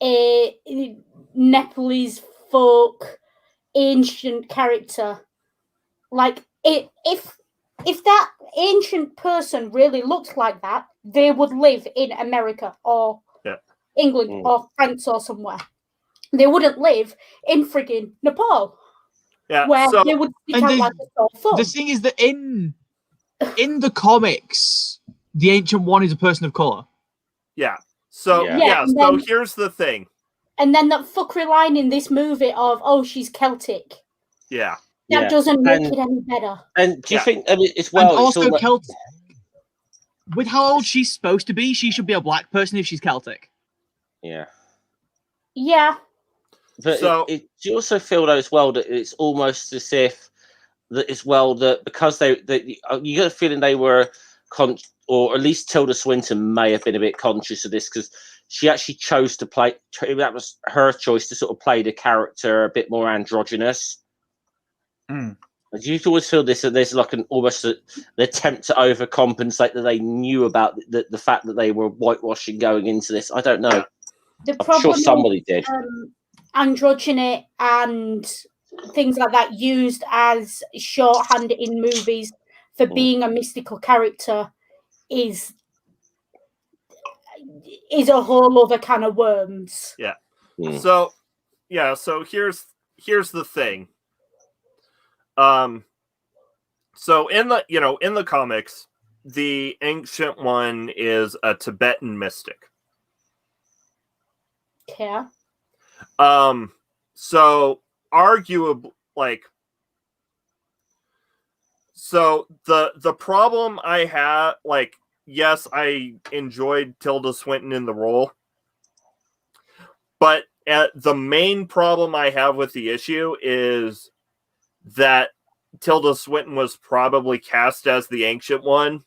a Nepalese folk ancient character, like, if that ancient person really looked like that, they would live in America or England or France or somewhere. They wouldn't live in friggin' Nepal. Yeah, where they would stick out like a sore thumb. The thing is that in the comics, the Ancient One is a person of color. Yeah. So so here's the thing. And then that fuckery line in this movie of, oh, she's Celtic. Yeah. That doesn't make it any better. And do you think, as well... And also Celtic... With how old she's supposed to be, she should be a black person if she's Celtic. Yeah. Yeah. But do you also feel, though, as well, that it's almost as if that as well that because you get a feeling they were or at least Tilda Swinton may have been a bit conscious of this because she actually chose to play. That was her choice to sort of play the character a bit more androgynous. Do you always feel this? That there's like almost an attempt to overcompensate that they knew about the fact that they were whitewashing going into this. I don't know. I'm sure somebody did. Androgyny and things like that used as shorthand in movies for being a mystical character is a whole other can of worms. Yeah. So here's the thing. So in the comics, the Ancient One is a Tibetan mystic. Yeah. So arguably, the problem I had, yes, I enjoyed Tilda Swinton in the role, but the main problem I have with the issue is that Tilda Swinton was probably cast as the Ancient One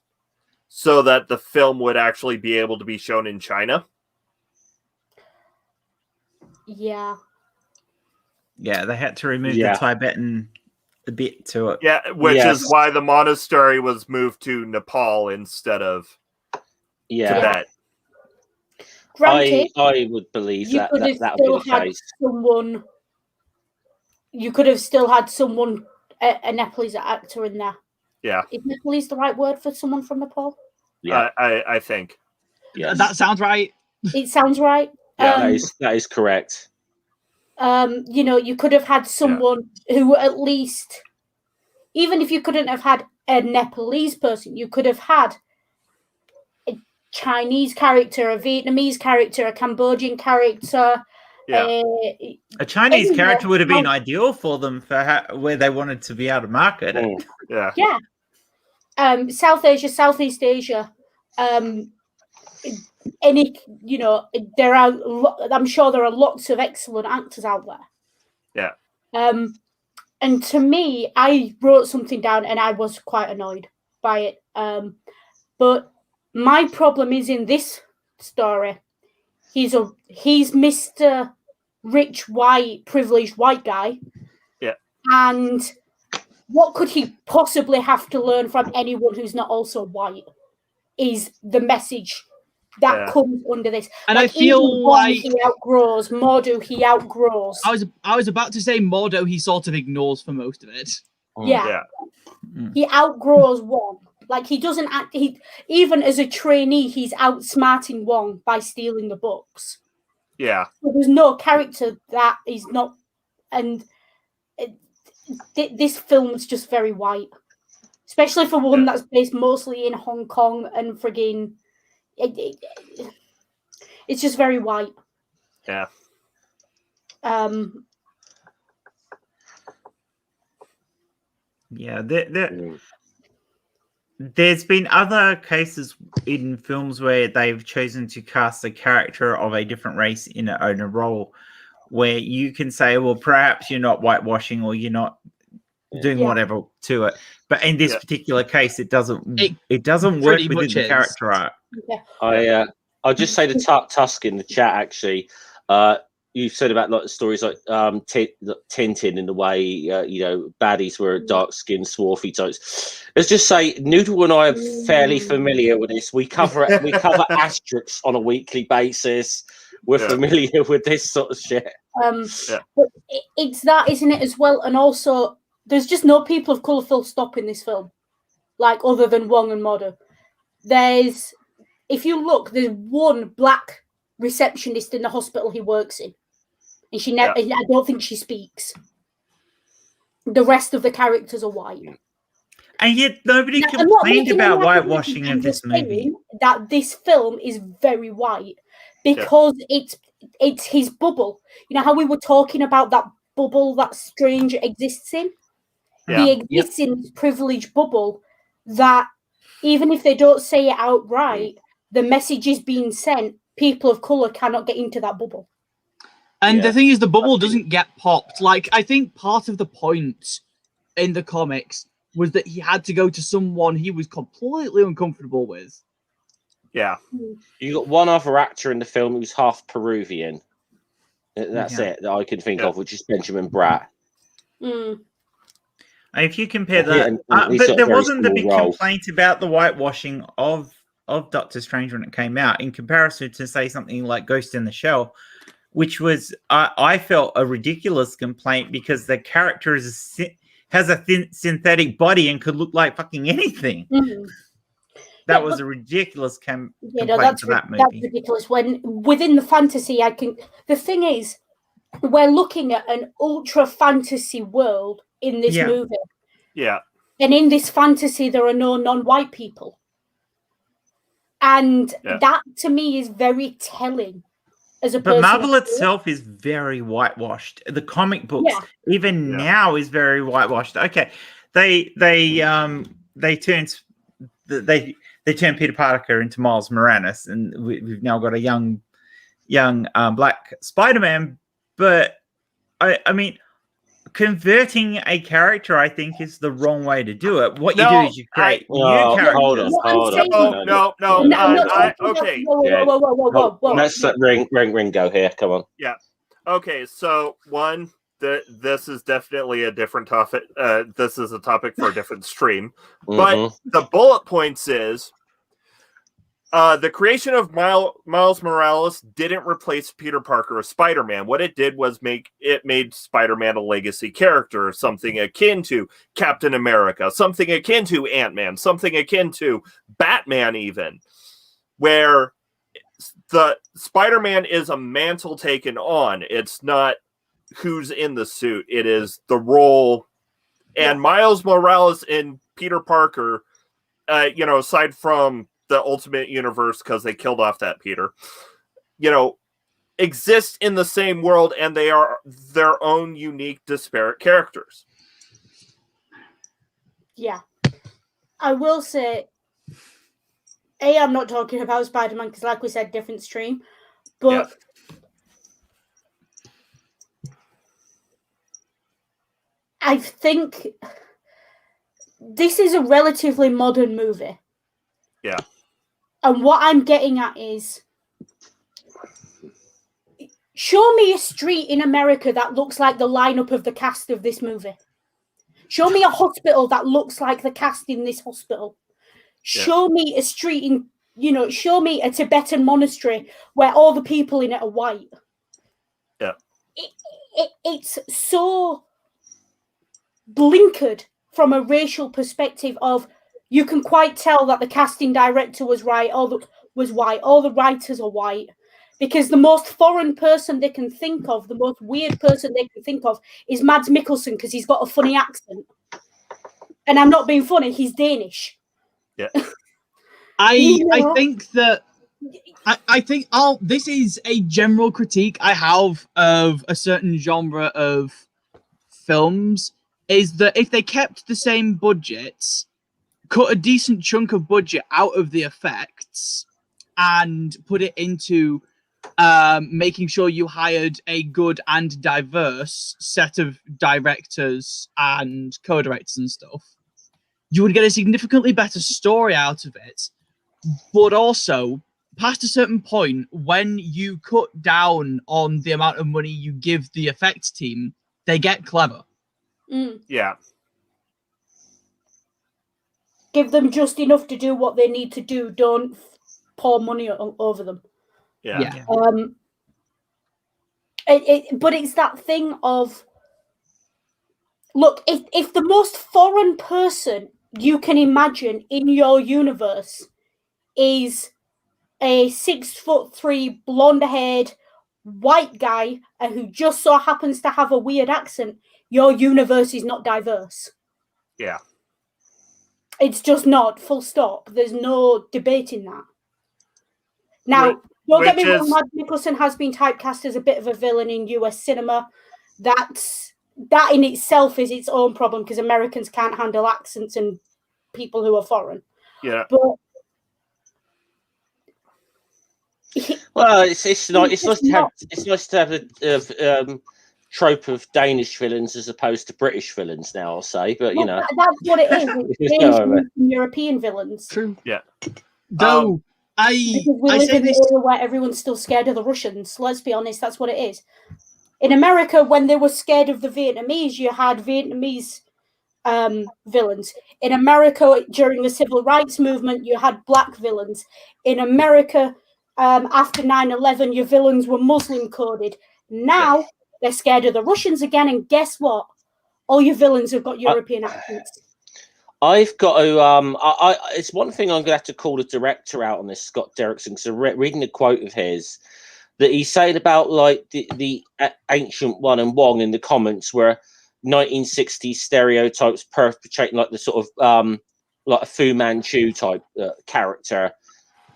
so that the film would actually be able to be shown in China. Yeah. Yeah, they had to remove the Tibetan bit to it. Yeah, which is why the monastery was moved to Nepal instead of Tibet. Granted, I would believe that would be the case. You could have still had someone, a Nepalese actor in there. Yeah. Is Nepalese the right word for someone from Nepal? Yeah, I think. Yeah, that sounds right. It sounds right. Yeah, that is correct. You could have had someone who at least, even if you couldn't have had a Nepalese person, you could have had a Chinese character, a Vietnamese character, a Cambodian character. Yeah. A Chinese character would have been ideal for them for where they wanted to be able to market it. Yeah. Yeah. South Asia, Southeast Asia. I'm sure there are lots of excellent actors out there. Yeah. And to me, I wrote something down and I was quite annoyed by it. But my problem is in this story, he's Mr. Rich, white, privileged white guy. Yeah. And what could he possibly have to learn from anyone who's not also white is the message that comes under this. And I feel like he outgrows Mordo. He outgrows. I was about to say Mordo. He sort of ignores for most of it. Yeah. He outgrows Wong. Like he doesn't act. He even as a trainee, he's outsmarting Wong by stealing the books. Yeah. So there's no character that is not, and this film's just very white, especially for one that's based mostly in Hong Kong and friggin'. It's just very white. Yeah. Yeah, there's been other cases in films where they've chosen to cast a character of a different race in a role where you can say, well, perhaps you're not whitewashing or you're not doing whatever to it. But in this particular case, it doesn't work within the character arc. Yeah. I'll just say to Tusk in the chat, actually, you said about like stories like Tintin in the way baddies were dark-skinned, swarthy types. Let's just say Noodle and I are fairly familiar with this. We cover Asterix on a weekly basis. We're familiar with this sort of shit. But it's that, isn't it, as well? And also, there's just no people of colour full stop in this film, like other than Wong and Modo. If you look, there's one black receptionist in the hospital he works in, and she never. I don't think she speaks. The rest of the characters are white, and yet nobody complained about whitewashing of this movie. That this film is very white because it's his bubble. You know how we were talking about that bubble that Strange exists in. He exists in this privileged bubble that even if they don't say it outright, the message is being sent. People of color cannot get into that bubble. And the thing is, the bubble doesn't get popped. Like, I think part of the point in the comics was that he had to go to someone he was completely uncomfortable with. Yeah. You got one other actor in the film who's half Peruvian. That's it that I can think of, which is Benjamin Bratt. If you compare that, but there wasn't the big complaint about the whitewashing of Doctor Strange when it came out, in comparison to, say, something like Ghost in the Shell, which was, I felt, a ridiculous complaint because the character has a thin synthetic body and could look like fucking anything. That was a ridiculous complaint to that movie. That's ridiculous. When within the fantasy, the thing is, we're looking at an ultra fantasy world in this movie. Yeah. And in this fantasy, there are no non-white people. And that, to me, is very telling. But Marvel itself is very whitewashed. The comic books, even now, is very whitewashed. Okay, they turn Peter Parker into Miles Morales, and we've now got a young black Spider-Man. But I mean, converting a character, I think, is the wrong way to do it. What you do is you create new characters. Hold on. No. Okay. Whoa. Let's let Ring go here. Come on. Yeah. Okay. So one, this is definitely a different topic. This is a topic for a different stream. But the bullet points is the creation of Miles Morales didn't replace Peter Parker as Spider-Man. What it did was made Spider-Man a legacy character, something akin to Captain America, something akin to Ant-Man, something akin to Batman even, where the Spider-Man is a mantle taken on. It's not who's in the suit. It is the role. And Miles Morales and Peter Parker, aside from the Ultimate Universe, because they killed off that Peter, exist in the same world, and they are their own unique, disparate characters. Yeah. I will say, I'm not talking about Spider-Man, because like we said, different stream, but I think this is a relatively modern movie. Yeah. And what I'm getting at is, show me a street in America that looks like the lineup of the cast of this movie. Show me a hospital that looks like the cast in this hospital. Show me a street in, show me a Tibetan monastery where all the people in it are white. Yeah. It's so blinkered from a racial perspective of, you can quite tell that the casting director was right, was white, all the writers are white, because the most foreign person they can think of, the most weird person they can think of, is Mads Mikkelsen, because he's got a funny accent. And I'm not being funny, he's Danish. Yeah. I think that this is a general critique I have of a certain genre of films is that if they kept the same budgets, cut a decent chunk of budget out of the effects, and put it into making sure you hired a good and diverse set of directors and co-directors and stuff, you would get a significantly better story out of it. But also, past a certain point, when you cut down on the amount of money you give the effects team, they get clever. Yeah. Give them just enough to do what they need to do. Don't pour money over them. Yeah. But it's that thing of, look, if the most foreign person you can imagine in your universe is a 6'3" blonde-haired white guy who just so happens to have a weird accent, your universe is not diverse. Yeah. It's just not, full stop. There's no debating that. Now, don't get me wrong, Mads Mikkelsen has been typecast as a bit of a villain in US cinema. That in itself is its own problem, because Americans can't handle accents and people who are foreign. Yeah. But well, it's nice to have a trope of Danish villains as opposed to British villains now, I'll say, but you know, that's what it is. It's Danish and European villains. True. Yeah. Though because we live in an era where everyone's still scared of the Russians. Let's be honest, that's what it is. In America, when they were scared of the Vietnamese, you had Vietnamese villains. In America, during the Civil Rights Movement, you had black villains. In America, after 9/11, your villains were Muslim coded. Now they're scared of the Russians again, and guess what? All your villains have got European accents. I've got to. It's one thing I'm going to have to call the director out on this, Scott Derrickson, because reading a quote of his that he's saying about like the Ancient One and Wong in the comments were 1960s stereotypes perpetrating like the sort of like a Fu Manchu type character,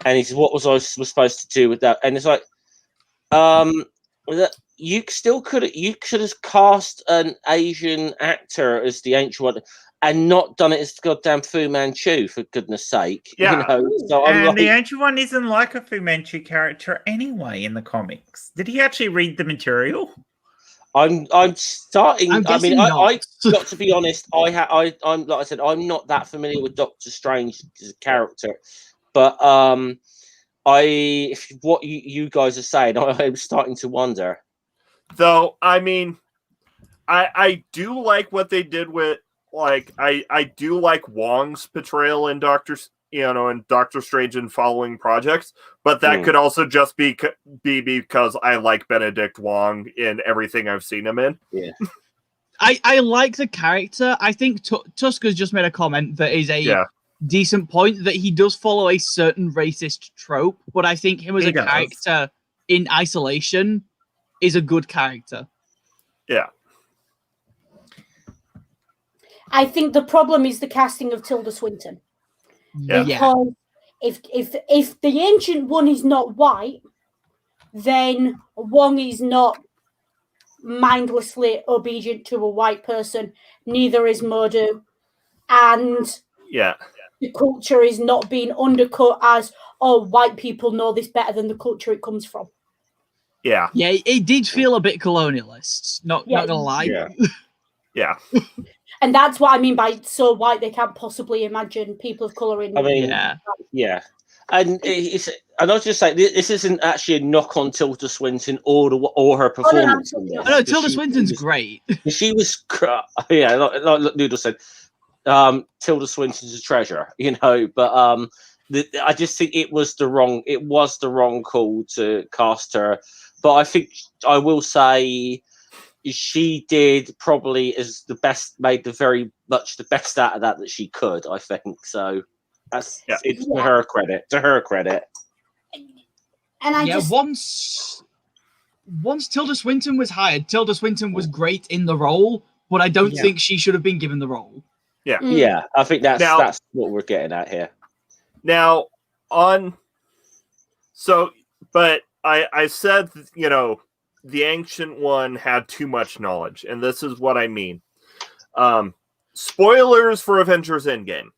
and he says, "What was I supposed to do with that?" And it's like, you could have cast an Asian actor as the Ancient One and not done it as goddamn Fu Manchu, for goodness sake. Yeah. You know? So and the Ancient One isn't like a Fu Manchu character anyway in the comics. Did he actually read the material? I'm starting. I mean, I got to be honest. I'm like I said, I'm not that familiar with Doctor Strange as a character, but if what you guys are saying, I'm starting to wonder. Though, I mean, I do like what they did with, like, I do like Wong's portrayal in Doctor Strange and following projects, but that could also just be because I like Benedict Wong in everything I've seen him in. Yeah. I like the character. I think Tusk has just made a comment that is a decent point, that he does follow a certain racist trope, but I think him as a character in isolation is a good character. Yeah. I think the problem is the casting of Tilda Swinton. Yeah. Because if the Ancient One is not white, then Wong is not mindlessly obedient to a white person. Neither is Modu. And the culture is not being undercut as, oh, white people know this better than the culture it comes from. Yeah. Yeah, it did feel a bit colonialist. Not gonna lie. Yeah. And that's what I mean by so white they can't possibly imagine people of colour in. I mean, yeah. And I was just saying, this isn't actually a knock on Tilda Swinton or her performance. No, Tilda Swinton's great. She was, like Noodle said, Tilda Swinton's a treasure, you know. But I just think it was the wrong call to cast her. But I think I will say she did probably made very much the best out of that she could. I think so. It's to her credit. To her credit. And once Tilda Swinton was hired, Tilda Swinton was great in the role, but I don't think she should have been given the role. Yeah. Yeah, I think that's what we're getting at here. Now, but I said, the Ancient One had too much knowledge, and this is what I mean. Spoilers for Avengers Endgame.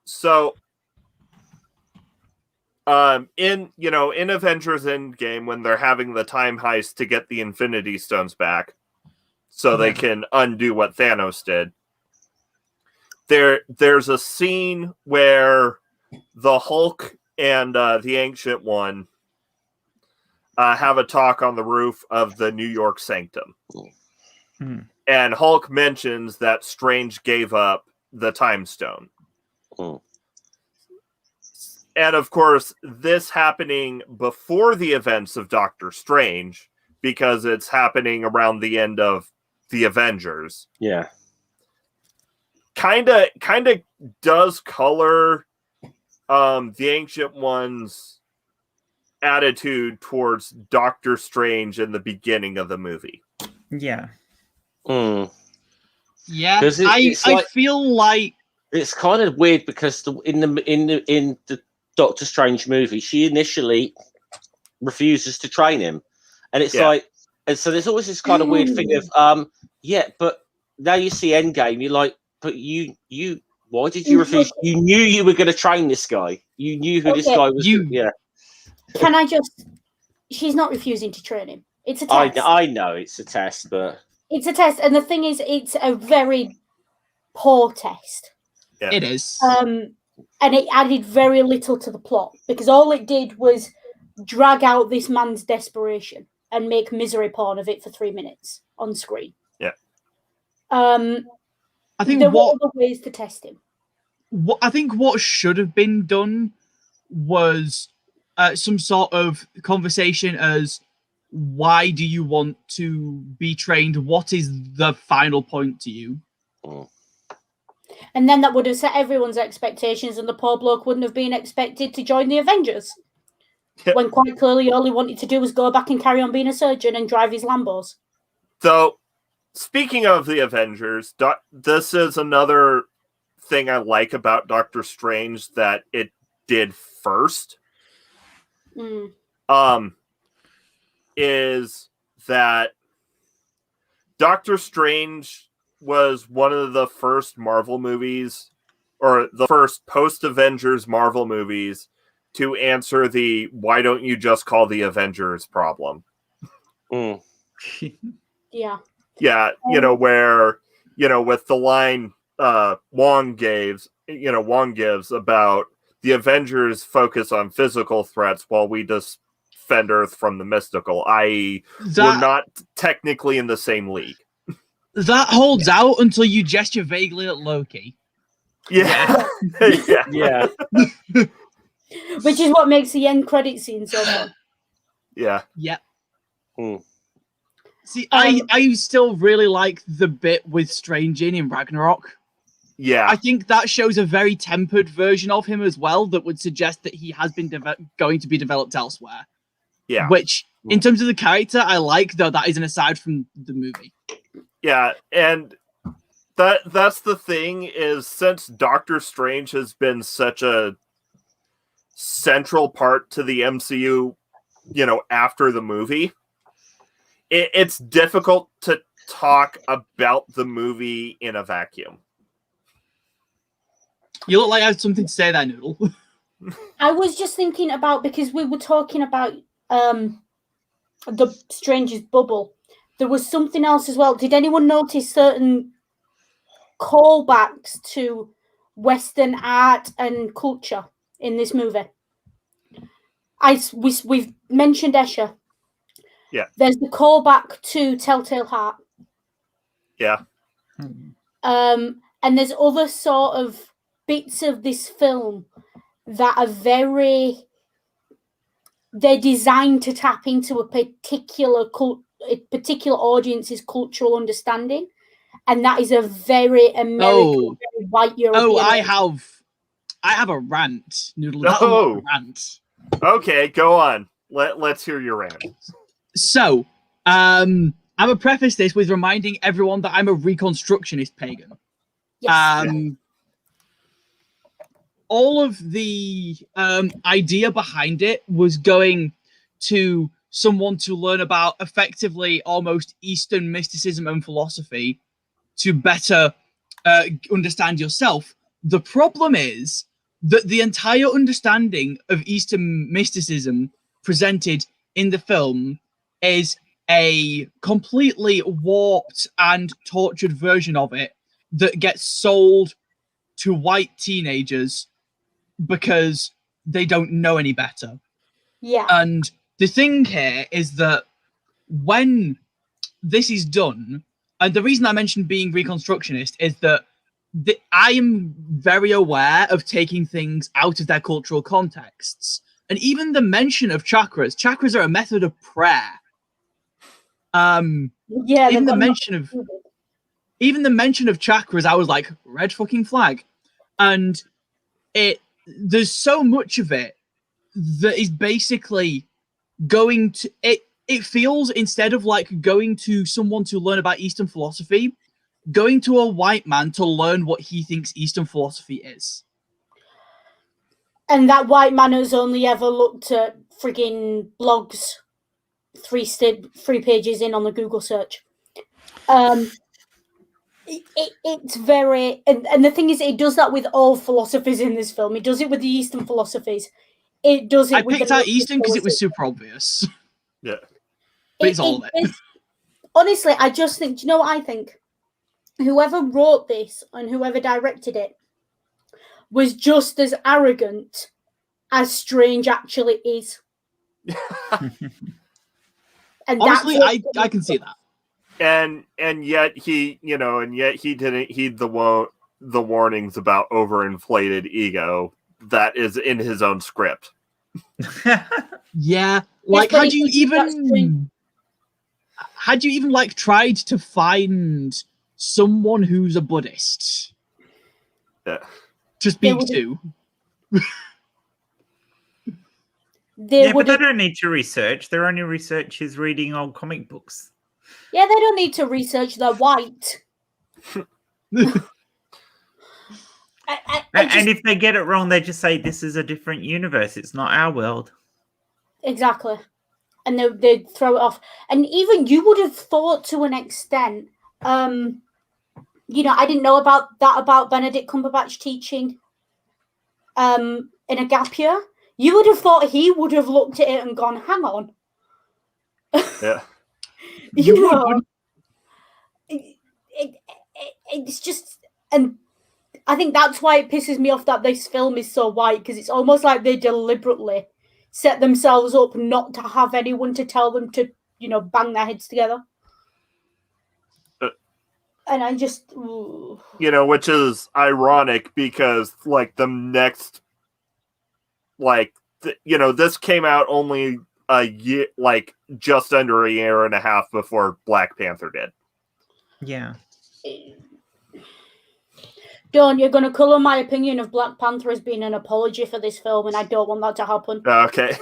So, in Avengers Endgame, when they're having the time heist to get the Infinity Stones back, so they can undo what Thanos did. There's a scene where the Hulk and the Ancient One have a talk on the roof of the New York Sanctum. And Hulk mentions that Strange gave up the Time Stone. And of course, this happening before the events of Doctor Strange, because it's happening around the end of the Avengers. Yeah. Kind of does color the Ancient One's attitude towards Doctor Strange in the beginning of the movie. Yeah. Yeah, I feel like it's kind of weird because in the Doctor Strange movie, she initially refuses to train him, and it's like, and so there's always this kind of weird thing of but now you see Endgame, you're like, but you why did you refuse? You knew you were going to train this guy. You knew who this guy was. Can I just? She's not refusing to train him. It's a test. I know it's a test, but it's a test, and the thing is, it's a very poor test. Yeah. It is. And it added very little to the plot because all it did was drag out this man's desperation and make misery porn of it for 3 minutes on screen. Yeah. I think there were other ways to test him. I think what should have been done was some sort of conversation as why do you want to be trained? What is the final point to you? And then that would have set everyone's expectations, and the poor bloke wouldn't have been expected to join the Avengers. When quite clearly all he wanted to do was go back and carry on being a surgeon and drive his Lambos. So, speaking of the Avengers, this is another thing I like about Doctor Strange that it did first. Is that Doctor Strange was one of the first Marvel movies, or the first post-Avengers Marvel movies, to answer the why don't you just call the Avengers problem. Yeah. Yeah, where, with the line Wong gives about the Avengers focus on physical threats while we defend Earth from the mystical, i.e., we're not technically in the same league. That holds out until you gesture vaguely at Loki. Yeah. yeah. Which is what makes the end credit scene so fun. Yeah. Yeah. See, I still really like the bit with Strange in Ragnarok. Yeah. I think that shows a very tempered version of him as well that would suggest that he has been going to be developed elsewhere. Yeah. Which, in terms of the character, I like, though that is an aside from the movie. Yeah, and that's the thing is, since Doctor Strange has been such a central part to the MCU, after the movie, it's difficult to talk about the movie in a vacuum. You look like I have something to say there, Noodle. I was just thinking about, because we were talking about the Strange's bubble, there was something else as well. Did anyone notice certain callbacks to Western art and culture in this movie? We've mentioned Escher. Yeah. There's the callback to Telltale Heart. Yeah. And there's other sort of bits of this film that are they're designed to tap into a particular audience's cultural understanding, and that is a very American, very white European. I have a rant, Noodle. A rant. Okay, go on. Let's hear your rant. So, I'm gonna preface this with reminding everyone that I'm a Reconstructionist pagan. Yes. All of the idea behind it was going to someone to learn about effectively almost Eastern mysticism and philosophy to better understand yourself. The problem is that the entire understanding of Eastern mysticism presented in the film is a completely warped and tortured version of it that gets sold to white teenagers because they don't know any better. Yeah. And the thing here is that when this is done, and the reason I mentioned being reconstructionist is that I am very aware of taking things out of their cultural contexts. And even the mention of chakras are a method of prayer. Yeah, even the mention of chakras, I was like, red fucking flag. And there's so much of it that is basically going to it feels, instead of like going to someone to learn about Eastern philosophy, going to a white man to learn what he thinks Eastern philosophy is. And that white man has only ever looked at frigging blogs 3 pages in on the Google search. It's very... And the thing is, it does that with all philosophies in this film. It does it with the Eastern philosophies. It does it I with picked out Eastern because it was super obvious. Yeah. But it's all of it. Honestly, I just think... Do you know what I think? Whoever wrote this and whoever directed it was just as arrogant as Strange actually is. And honestly, I can see that. And yet he didn't heed the warnings about overinflated ego that is in his own script. Yeah, like had you even like tried to find someone who's a Buddhist to speak to? But they don't need to research. Their only research is reading old comic books. Yeah, they don't need to research. They're white. And if they get it wrong, they just say this is a different universe. It's not our world. Exactly. And they'd throw it off. And even you would have thought to an extent, I didn't know about Benedict Cumberbatch teaching in a gap year. You would have thought he would have looked at it and gone, hang on. Yeah. It's just... And I think that's why it pisses me off that this film is so white, because it's almost like they deliberately set themselves up not to have anyone to tell them to, bang their heads together. And I just... which is ironic because, like, the next... Like, this came out only a year, like, just under a year and a half before Black Panther did. Yeah. Dawn, you're going to colour my opinion of Black Panther as being an apology for this film, and I don't want that to happen. Okay.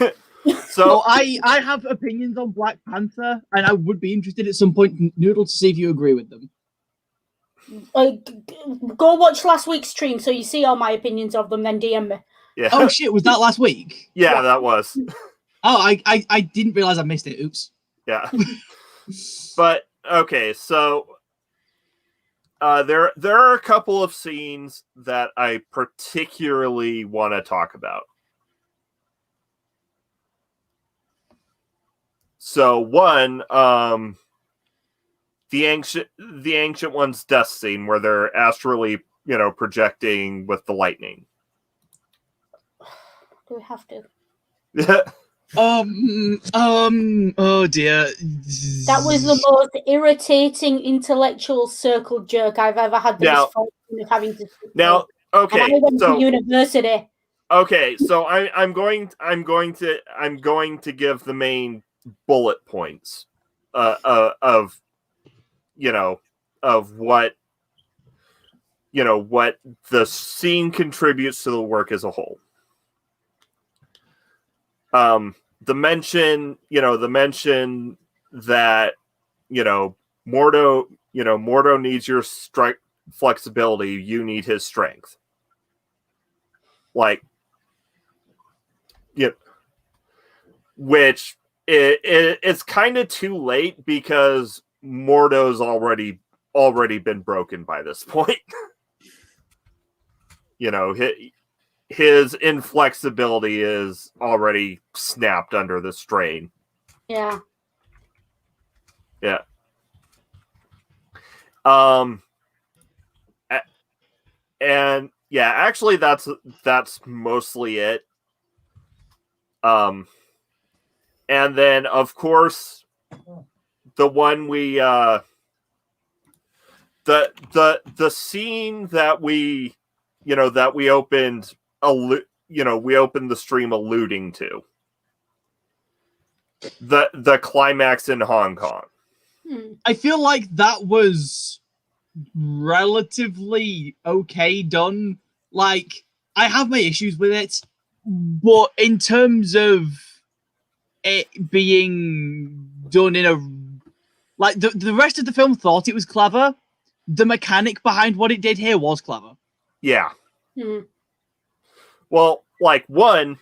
So I have opinions on Black Panther, and I would be interested at some point, Noodle, to see if you agree with them. Go watch last week's stream so you see all my opinions of them, then DM me. Yeah. Oh shit, was that last week? Yeah, that was. Oh, I didn't realize I missed it. Oops. Yeah. But okay, so there are a couple of scenes that I particularly want to talk about. So one, the ancient one's death scene where they're astrally, projecting with the lightning. Do we have to? Oh dear. That was the most irritating intellectual circle jerk I've ever had. Having to okay. And I went to university. Okay, so I'm going to give the main bullet points of what what the scene contributes to the work as a whole. The mention that Mordo needs your flexibility, you need his strength. Like, which it's kind of too late because Mordo's already been broken by this point. You know, his inflexibility is already snapped under the strain. Yeah. Yeah. And yeah, actually that's mostly it. And then of course the one we the scene that we opened we opened the stream alluding to. The climax in Hong Kong. I feel like that was relatively okay done. Like, I have my issues with it, but in terms of it being done in a... Like, the rest of the film thought it was clever. The mechanic behind what it did here was clever. Yeah. Mm-hmm. Well, like, one,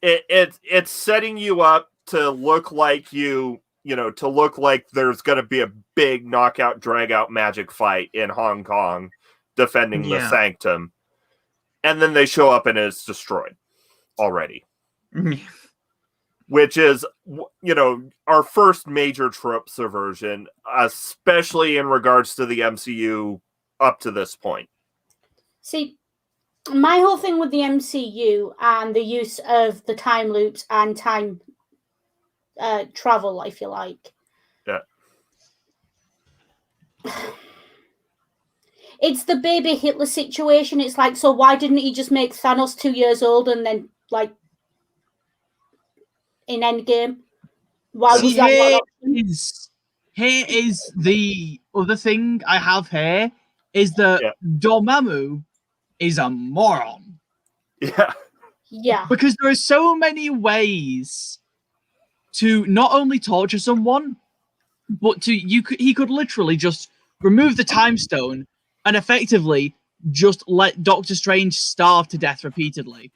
it's setting you up to look like to look like there's going to be a big knockout, drag-out magic fight in Hong Kong defending the Sanctum. And then they show up and it's destroyed already. Which is, our first major trope subversion, especially in regards to the MCU up to this point. See, my whole thing with the MCU and the use of the time loops and time travel, I feel like. Yeah. It's the baby Hitler situation. It's like, so why didn't he just make Thanos 2 years old and then, like, in Endgame? Why was that not an option? Here is the other thing I have here, is that Dormammu is a moron. Yeah. Yeah. Because there are so many ways to not only torture someone, but he could literally just remove the time stone and effectively just let Doctor Strange starve to death repeatedly.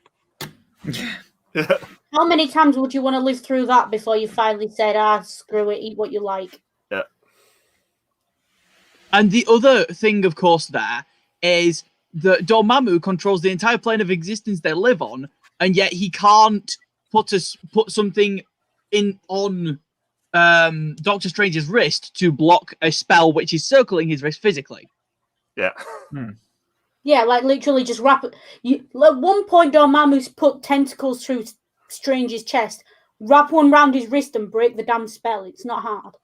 How many times would you want to live through that before you finally said, screw it, eat what you like? Yeah. And the other thing, of course, there is that Dormammu controls the entire plane of existence they live on, and yet he can't put something on Doctor Strange's wrist to block a spell which is circling his wrist physically. Yeah. Yeah, like literally just wrap it. At one point, Dormammu's put tentacles through Strange's chest, wrap one round his wrist and break the damn spell. It's not hard.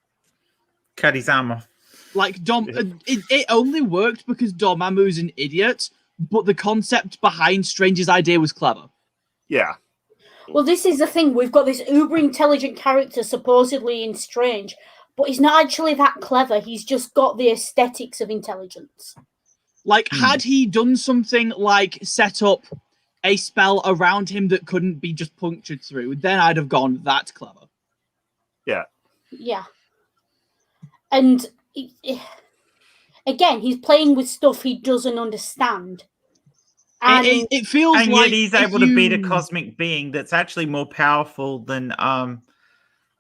Cut his arm off. Like, it only worked because Dormammu's an idiot, but the concept behind Strange's idea was clever. Yeah. Well, this is the thing. We've got this uber intelligent character supposedly in Strange, but he's not actually that clever. He's just got the aesthetics of intelligence. Like, had he done something like set up a spell around him that couldn't be just punctured through, then I'd have gone, that's clever. Yeah. Yeah. And again, he's playing with stuff he doesn't understand. And it feels and like yet he's able to beat a cosmic being that's actually more powerful than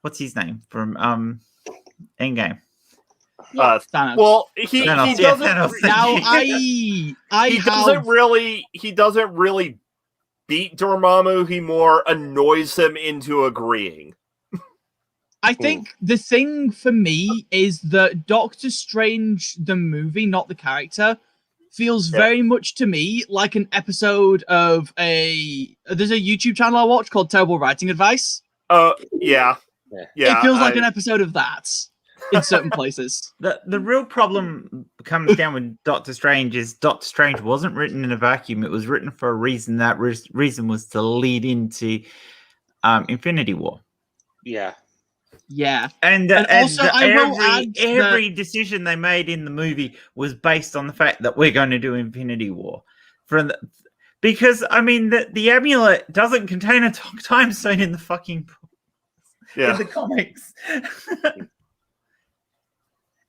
what's his name from Endgame? Thanos. Well, he doesn't. Thanos. Now he doesn't really beat Dormammu. He more annoys him into agreeing. I think the thing for me is that Doctor Strange, the movie, not the character, feels very much to me like an episode of there's a YouTube channel I watch called Terrible Writing Advice. Yeah. It feels like an episode of that in certain places. The real problem comes down with Doctor Strange is Doctor Strange wasn't written in a vacuum. It was written for a reason. That reason was to lead into Infinity War. Yeah. Yeah. And also, I will add every decision they made in the movie was based on the fact that we're going to do Infinity War. Because, I mean, the amulet doesn't contain a time stone in the fucking in the comics.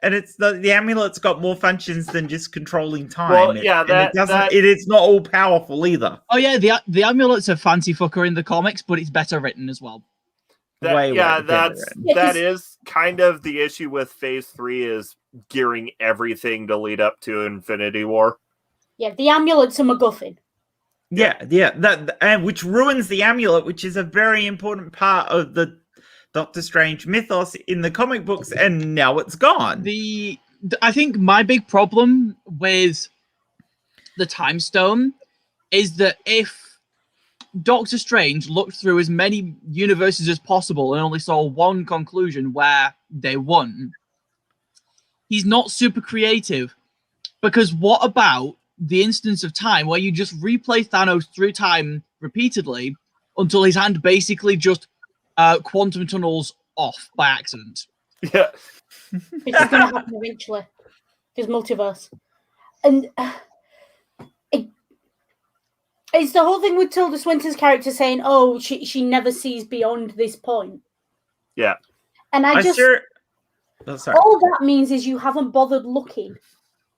And it's the amulet's got more functions than just controlling time. Well, yeah, it is not all powerful either. Oh yeah, the amulet's a fancy fucker in the comics, but it's better written as well. That is kind of the issue with Phase 3 is gearing everything to lead up to Infinity War. Yeah, the amulet's a MacGuffin. Yeah, and which ruins the amulet, which is a very important part of the Doctor Strange mythos in the comic books, and now it's gone. I think my big problem with the Time Stone is that if Doctor Strange looked through as many universes as possible and only saw one conclusion where they won, he's not super creative. Because what about the instance of time where you just replay Thanos through time repeatedly until his hand basically just quantum tunnels off by accident? Yeah. Which is going to happen eventually. Because multiverse. And it's the whole thing with Tilda Swinton's character saying, oh, she never sees beyond this point. Yeah. And all that means is you haven't bothered looking.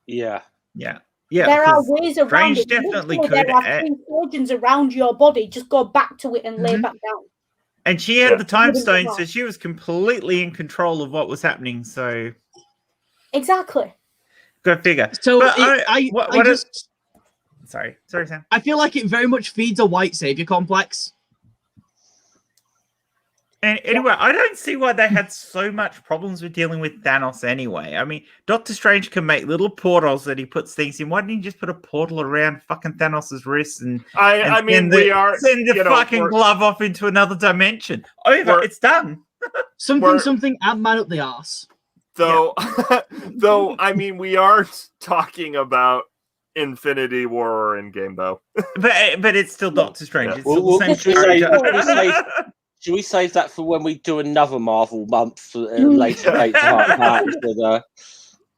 Yeah. There are ways around it. Definitely could. There are 3 surgeons around your body. Just go back to it and lay back down. And she had the Time Stone, so she was completely in control of what was happening. So exactly. Go figure. So Sorry, Sam. I feel like it very much feeds a white savior complex. And anyway, I don't see why they had so much problems with dealing with Thanos anyway. I mean, Doctor Strange can make little portals that he puts things in. Why didn't you just put a portal around fucking Thanos' wrist and send the fucking glove off into another dimension? It's done. Something Ant-Man up the arse. Though, I mean, we are talking about Infinity War or Endgame, though. but it's still Doctor Strange. It's still the same should we save that for when we do another Marvel month later?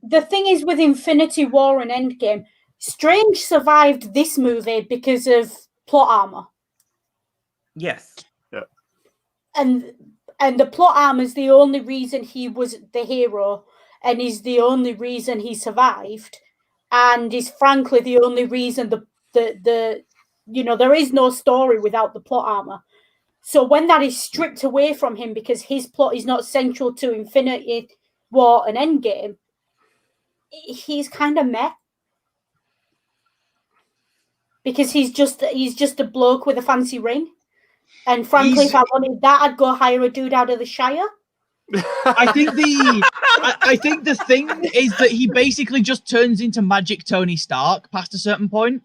The thing is with Infinity War and Endgame, Strange survived this movie because of plot armor. Yes. Yeah. And the plot armor is the only reason he was the hero, and is the only reason he survived, and is frankly the only reason there is no story without the plot armor. So when that is stripped away from him because his plot is not central to Infinity War and Endgame, he's kind of meh. Because he's just a bloke with a fancy ring. And frankly, if I wanted that, I'd go hire a dude out of the Shire. I think the thing is that he basically just turns into Magic Tony Stark past a certain point.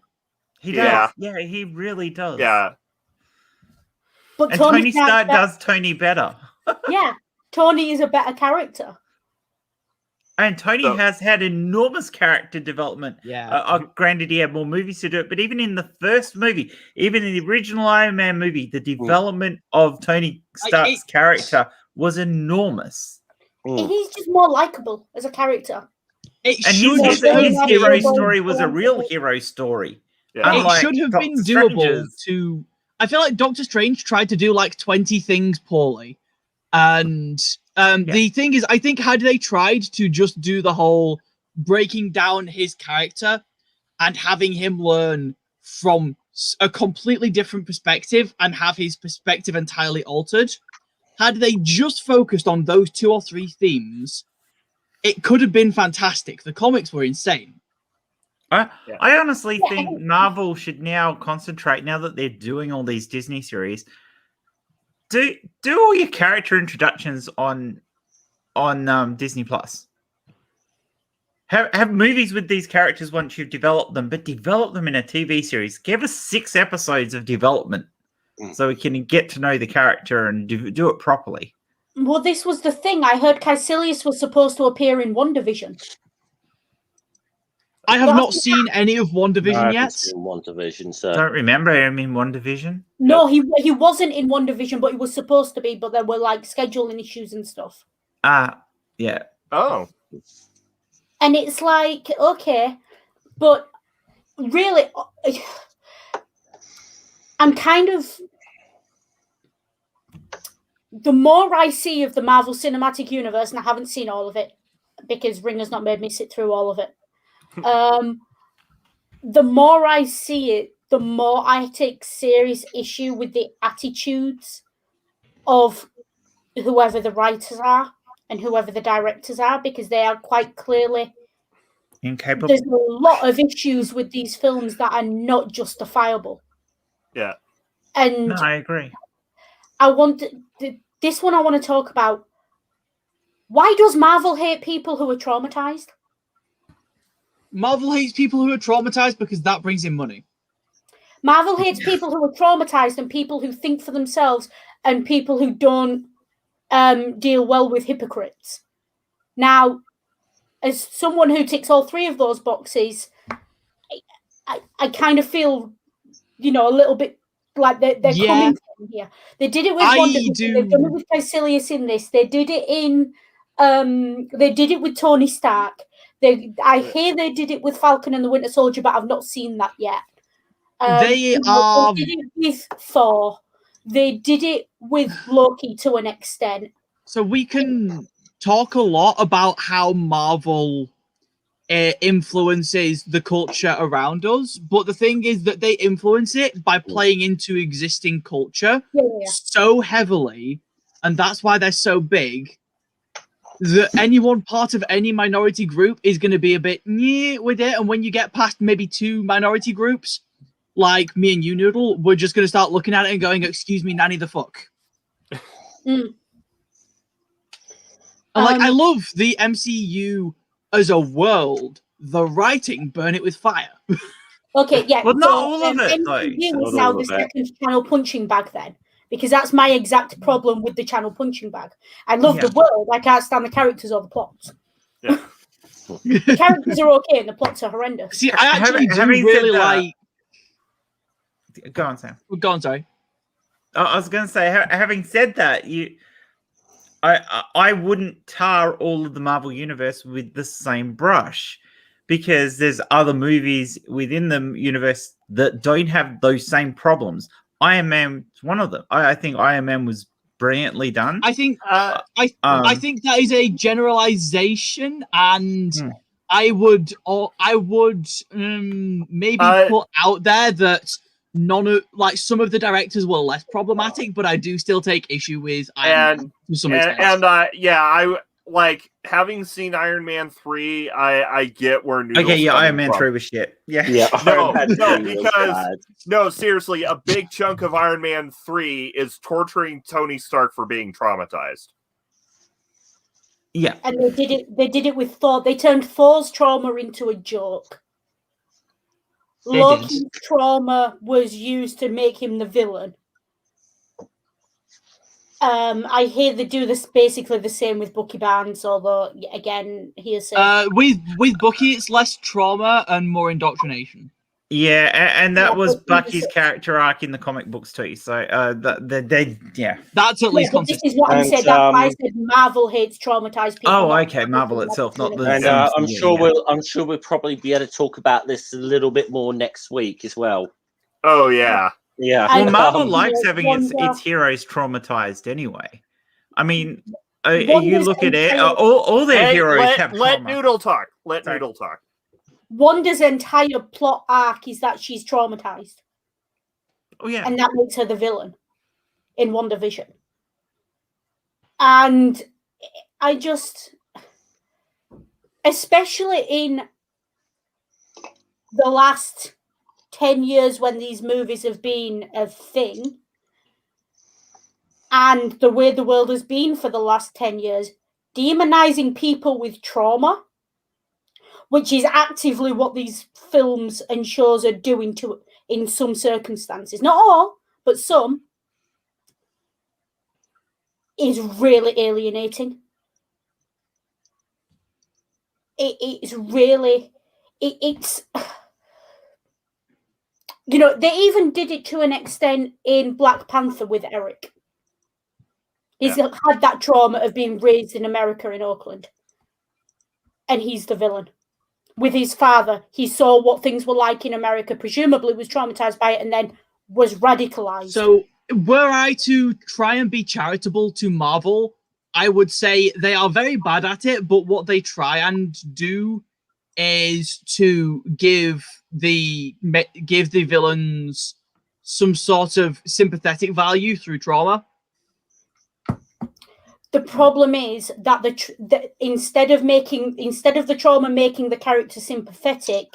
He does. Yeah, he really does. Yeah. But and Tony Stark does Tony better. Yeah, Tony is a better character. And Tony has had enormous character development. Yeah. Granted, he had more movies to do it, but even in the first movie, even in the original Iron Man movie, the development of Tony Stark's character was enormous. He's just more likable as a character. His hero story was a real hero story. Yeah. It should have been doable to... I feel like Doctor Strange tried to do like 20 things poorly. And the thing is, I think had they tried to just do the whole breaking down his character and having him learn from a completely different perspective and have his perspective entirely altered, had they just focused on those 2 or 3 themes, it could have been fantastic. The comics were insane. I honestly think Marvel should now concentrate, now that they're doing all these Disney series, do all your character introductions on Disney Plus. Have movies with these characters once you've developed them, but develop them in a TV series. Give us 6 episodes of development so we can get to know the character and do it properly. Well, this was the thing. I heard Caecilius was supposed to appear in WandaVision. I have not seen any of WandaVision yet. WandaVision, so don't remember him in WandaVision. No, he wasn't in WandaVision, but he was supposed to be. But there were like scheduling issues and stuff. Yeah. Oh. And it's like, okay, but really, I'm kind of... The more I see of the Marvel Cinematic Universe, and I haven't seen all of it, because Ringer's not made me sit through all of it, the more I see it, the more I take serious issue with the attitudes of whoever the writers are and whoever the directors are, because they are quite clearly incapable. There's a lot of issues with these films that are not justifiable. Yeah. And no, I agree. I want this one I want to talk about. Why does Marvel hate people who are traumatized? Marvel hates people who are traumatized because that brings in money. Marvel hates people who are traumatized and people who think for themselves and people who don't deal well with hypocrites. Now, as someone who ticks all three of those boxes, I kind of feel, a little bit like they're coming from here. They did it with WandaVision. They've done it with Caecilius in this. They did it in. They did it with Tony Stark. I hear they did it with Falcon and the Winter Soldier, but I've not seen that yet. They did it with Thor. They did it with Loki to an extent. So we can talk a lot about how Marvel influences the culture around us, but the thing is that they influence it by playing into existing culture so heavily, and that's why they're so big, that anyone part of any minority group is going to be a bit with it, and when you get past maybe two minority groups, like me and you, Noodle, we're just going to start looking at it and going, excuse me, nanny the fuck. And I love the MCU as a world. The writing, burn it with fire. Okay, yeah. Well, not all of it, though. MCU is now the second channel punching bag then. Because that's my exact problem with the channel punching bag. I love the world. I can't stand the characters or the plots. Yeah. The characters are okay and the plots are horrendous. See, I actually do really like... Go on, Sam. Go on, sorry. I was going to say, having said that, I wouldn't tar all of the Marvel Universe with the same brush, because there's other movies within the universe that don't have those same problems. Iron Man is one of them. I think Iron Man was brilliantly done. I think I think that is a generalization, and I would maybe put out there that some of the directors were less problematic, but I do still take issue with Iron Man to some extent. I like having seen Iron Man 3. I get where Noodle's Iron Man 3 was shit. Yeah. No, seriously, a big chunk of Iron Man 3 is torturing Tony Stark for being traumatized. Yeah, and they did it with Thor. They turned Thor's trauma into a joke. Loki's trauma was used to make him the villain. I hear they do this basically the same with Bucky Barnes, although again, with Bucky, it's less trauma and more indoctrination. Yeah, and that was Bucky's character arc in the comic books too. So that's at least consistent. This is what I'm saying. That's why I said Marvel hates traumatized people. Oh, okay, Marvel itself, not the. And I'm sure we'll probably be able to talk about this a little bit more next week as well. Oh yeah. Yeah. Well, Marvel likes having its heroes traumatized anyway. I mean, you look at it, all their heroes have trauma. Let Noodle talk. Noodle talk. Wanda's entire plot arc is that she's traumatized. Oh, yeah. And that makes her the villain in WandaVision. And I just, especially in the last 10 years when these movies have been a thing, and the way the world has been for the last 10 years, demonizing people with trauma, which is actively what these films and shows are doing to in some circumstances. Not all, but some, is really alienating. It's really... It's... You know, they even did it to an extent in Black Panther with Eric. He's had that trauma of being raised in America in Oakland. And he's the villain. With his father, he saw what things were like in America, presumably was traumatized by it, and then was radicalized. So, were I to try and be charitable to Marvel, I would say they are very bad at it, but what they try and do is to give the villains some sort of sympathetic value through trauma. The problem is that instead of the trauma making the character sympathetic,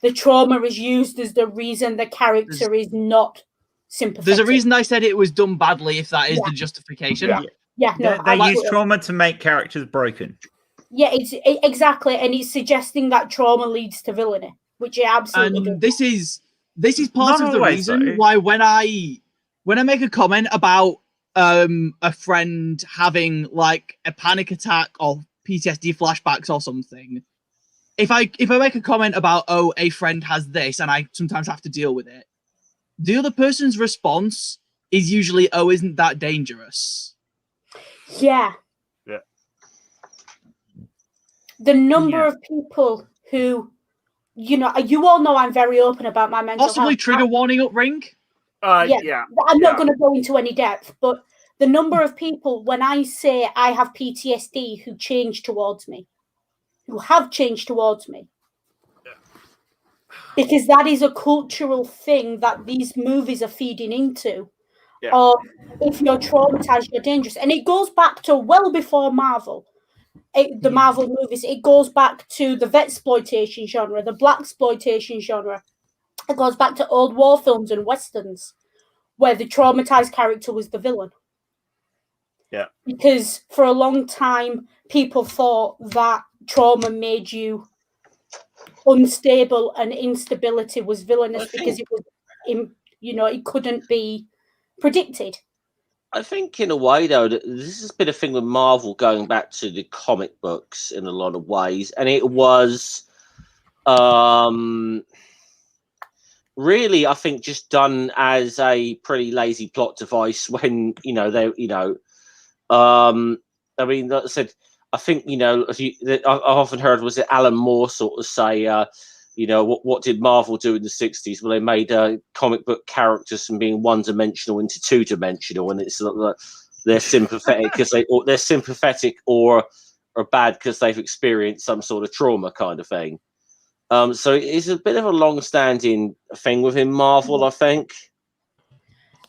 the trauma is used as the reason the character is not sympathetic. There's a reason I said it was done badly, if that is the justification. Yeah, no, they use trauma to make characters broken. Yeah, exactly, and it's suggesting that trauma leads to villainy, which it absolutely does. This is part of the reason why when I make a comment about a friend having like a panic attack or PTSD flashbacks or something, if I make a comment about a friend has this and I sometimes have to deal with it, the other person's response is usually isn't that dangerous. Yeah. The number of people who, you all know I'm very open about my mental health. Possibly trigger warning up ring. Yeah. I'm not going to go into any depth, but the number of people when I say I have PTSD who have changed towards me, because that is a cultural thing that these movies are feeding into. Yeah. Or if you're traumatized, you're dangerous, and it goes back to well before Marvel. The Marvel movies, it goes back to the vetsploitation genre, the blaxploitation genre. It goes back to old war films and westerns, where the traumatized character was the villain. Yeah. Because for a long time, people thought that trauma made you unstable and instability was villainous because it was, it couldn't be predicted. I think in a way, though, that this has been a thing with Marvel going back to the comic books in a lot of ways. And it was really, I think, just done as a pretty lazy plot device when, I mean, like I said, I think, I've often heard, was it Alan Moore sort of say, what did Marvel do in the 60s? Well, they made comic book characters from being one-dimensional into two-dimensional, and it's like they're sympathetic because they're sympathetic or bad because they've experienced some sort of trauma kind of thing. So it's a bit of a long-standing thing within Marvel, I think.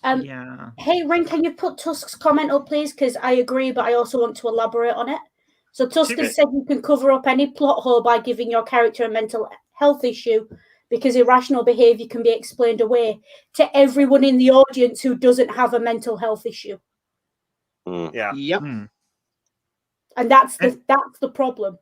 Hey, Ren, can you put Tusk's comment up, please? Because I agree, but I also want to elaborate on it. So Tusk has said you can cover up any plot hole by giving your character a mental health issue because irrational behavior can be explained away to everyone in the audience who doesn't have a mental health issue. Yeah. Yep. And that's the problem.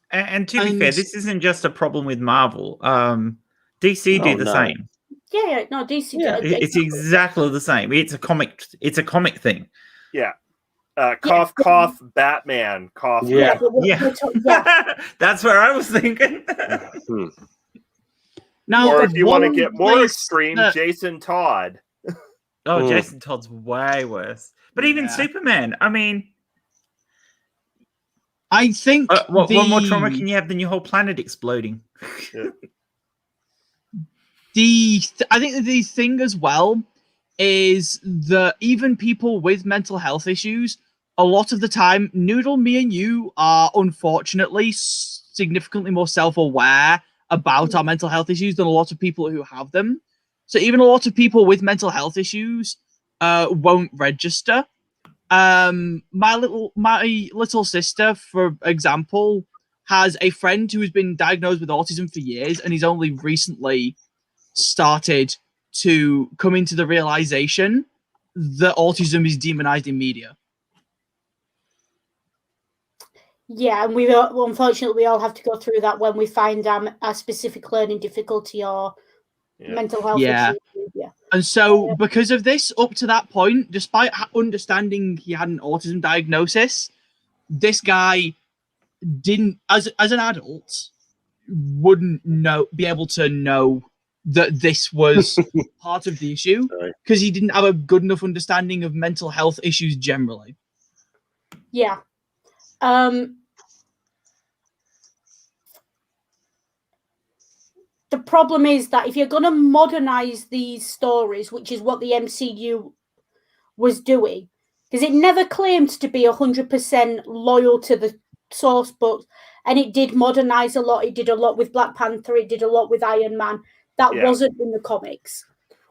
And to be fair, this isn't just a problem with Marvel. DC do the same. Yeah, no, DC. Yeah, it's exactly the same. It's a comic thing. Yeah. Cough, cough, Batman. Cough. Yeah. That's where I was thinking. Now, or if you want to get more extreme, Jason Todd. Oh, Jason Todd's way worse. But even Superman, I mean, I think what more trauma can you have than your whole planet exploding? I think the thing as well is that even people with mental health issues, a lot of the time, Noodle, me and you are unfortunately significantly more self-aware about our mental health issues than a lot of people who have them. So even a lot of people with mental health issues won't register. My little sister, for example, has a friend who has been diagnosed with autism for years, and he's only recently started to come into the realization that autism is demonized in media. Yeah, and unfortunately we all have to go through that when we find a specific learning difficulty or mental health issue. Yeah. And so because of this, up to that point, despite understanding he had an autism diagnosis, this guy didn't, as an adult, wouldn't be able to know that this was part of the issue because he didn't have a good enough understanding of mental health issues generally. Yeah. The problem is that if you're going to modernize these stories, which is what the MCU was doing, because it never claimed to be 100% loyal to the source books, and it did modernize a lot. It did a lot with Black Panther. It did a lot with Iron Man. That wasn't in the comics.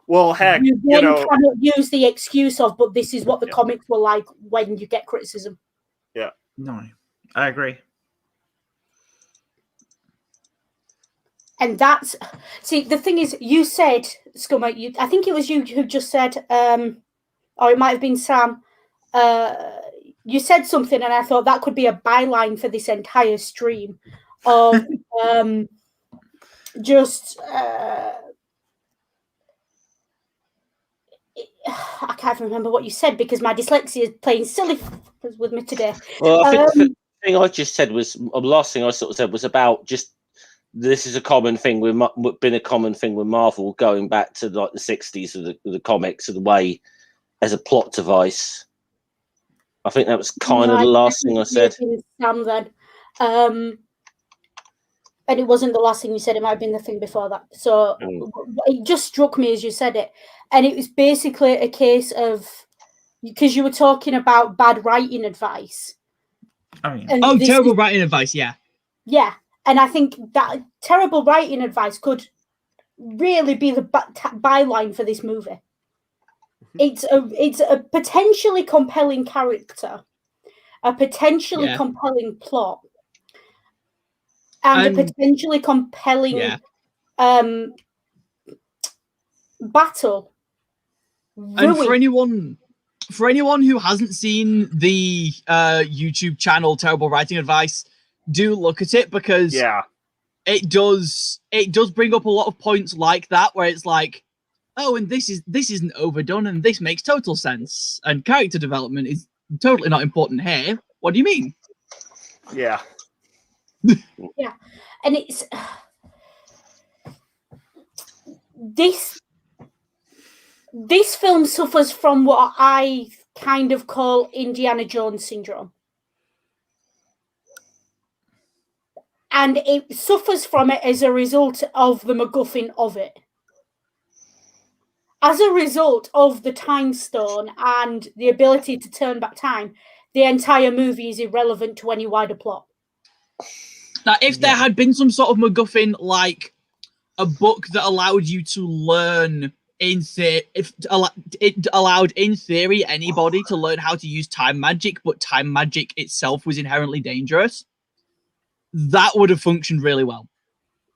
Well, heck, you cannot use the excuse of, but this is what the comics were like when you get criticism. Yeah. No, I agree. And that's the thing is, you said, Scummer, I think it was you who just said, or it might have been Sam. You said something, and I thought that could be a byline for this entire stream of just. I can't remember what you said because my dyslexia is playing silly with me today. Well, I think the thing I just said was the last thing I sort of said was about just this is a common thing been a common thing with Marvel going back to like the 60s of the comics of the way as a plot device. I think that was kind of the last thing I said. Sam then. And it wasn't the last thing you said, it might have been the thing before that. So it just struck me as you said it. And it was basically a case of, because you were talking about bad writing advice. Terrible writing advice, yeah. Yeah. And I think that terrible writing advice could really be the byline for this movie. It's a potentially compelling character, a potentially compelling plot, and a potentially compelling battle. And for anyone who hasn't seen the YouTube channel Terrible Writing Advice, do look at it because it does bring up a lot of points like that where it's like, oh, and this isn't overdone and this makes total sense and character development is totally not important here. What do you mean? Yeah. Yeah. And it's this film suffers from what I kind of call Indiana Jones syndrome. And it suffers from it as a result of the MacGuffin of it. As a result of the time stone and the ability to turn back time, the entire movie is irrelevant to any wider plot. Now, if there had been some sort of MacGuffin, like a book that allowed you to learn it allowed in theory anybody to learn how to use time magic, but time magic itself was inherently dangerous, that would have functioned really well.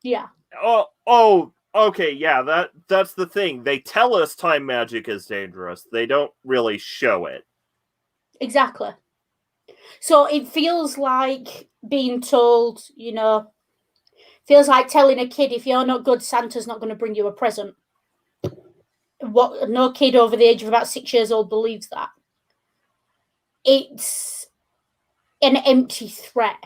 Yeah. Oh, okay, yeah, that's the thing. They tell us time magic is dangerous. They don't really show it. Exactly. So it feels like being told, feels like telling a kid, if you're not good, Santa's not going to bring you a present. No kid over the age of about 6 years old believes that. It's an empty threat,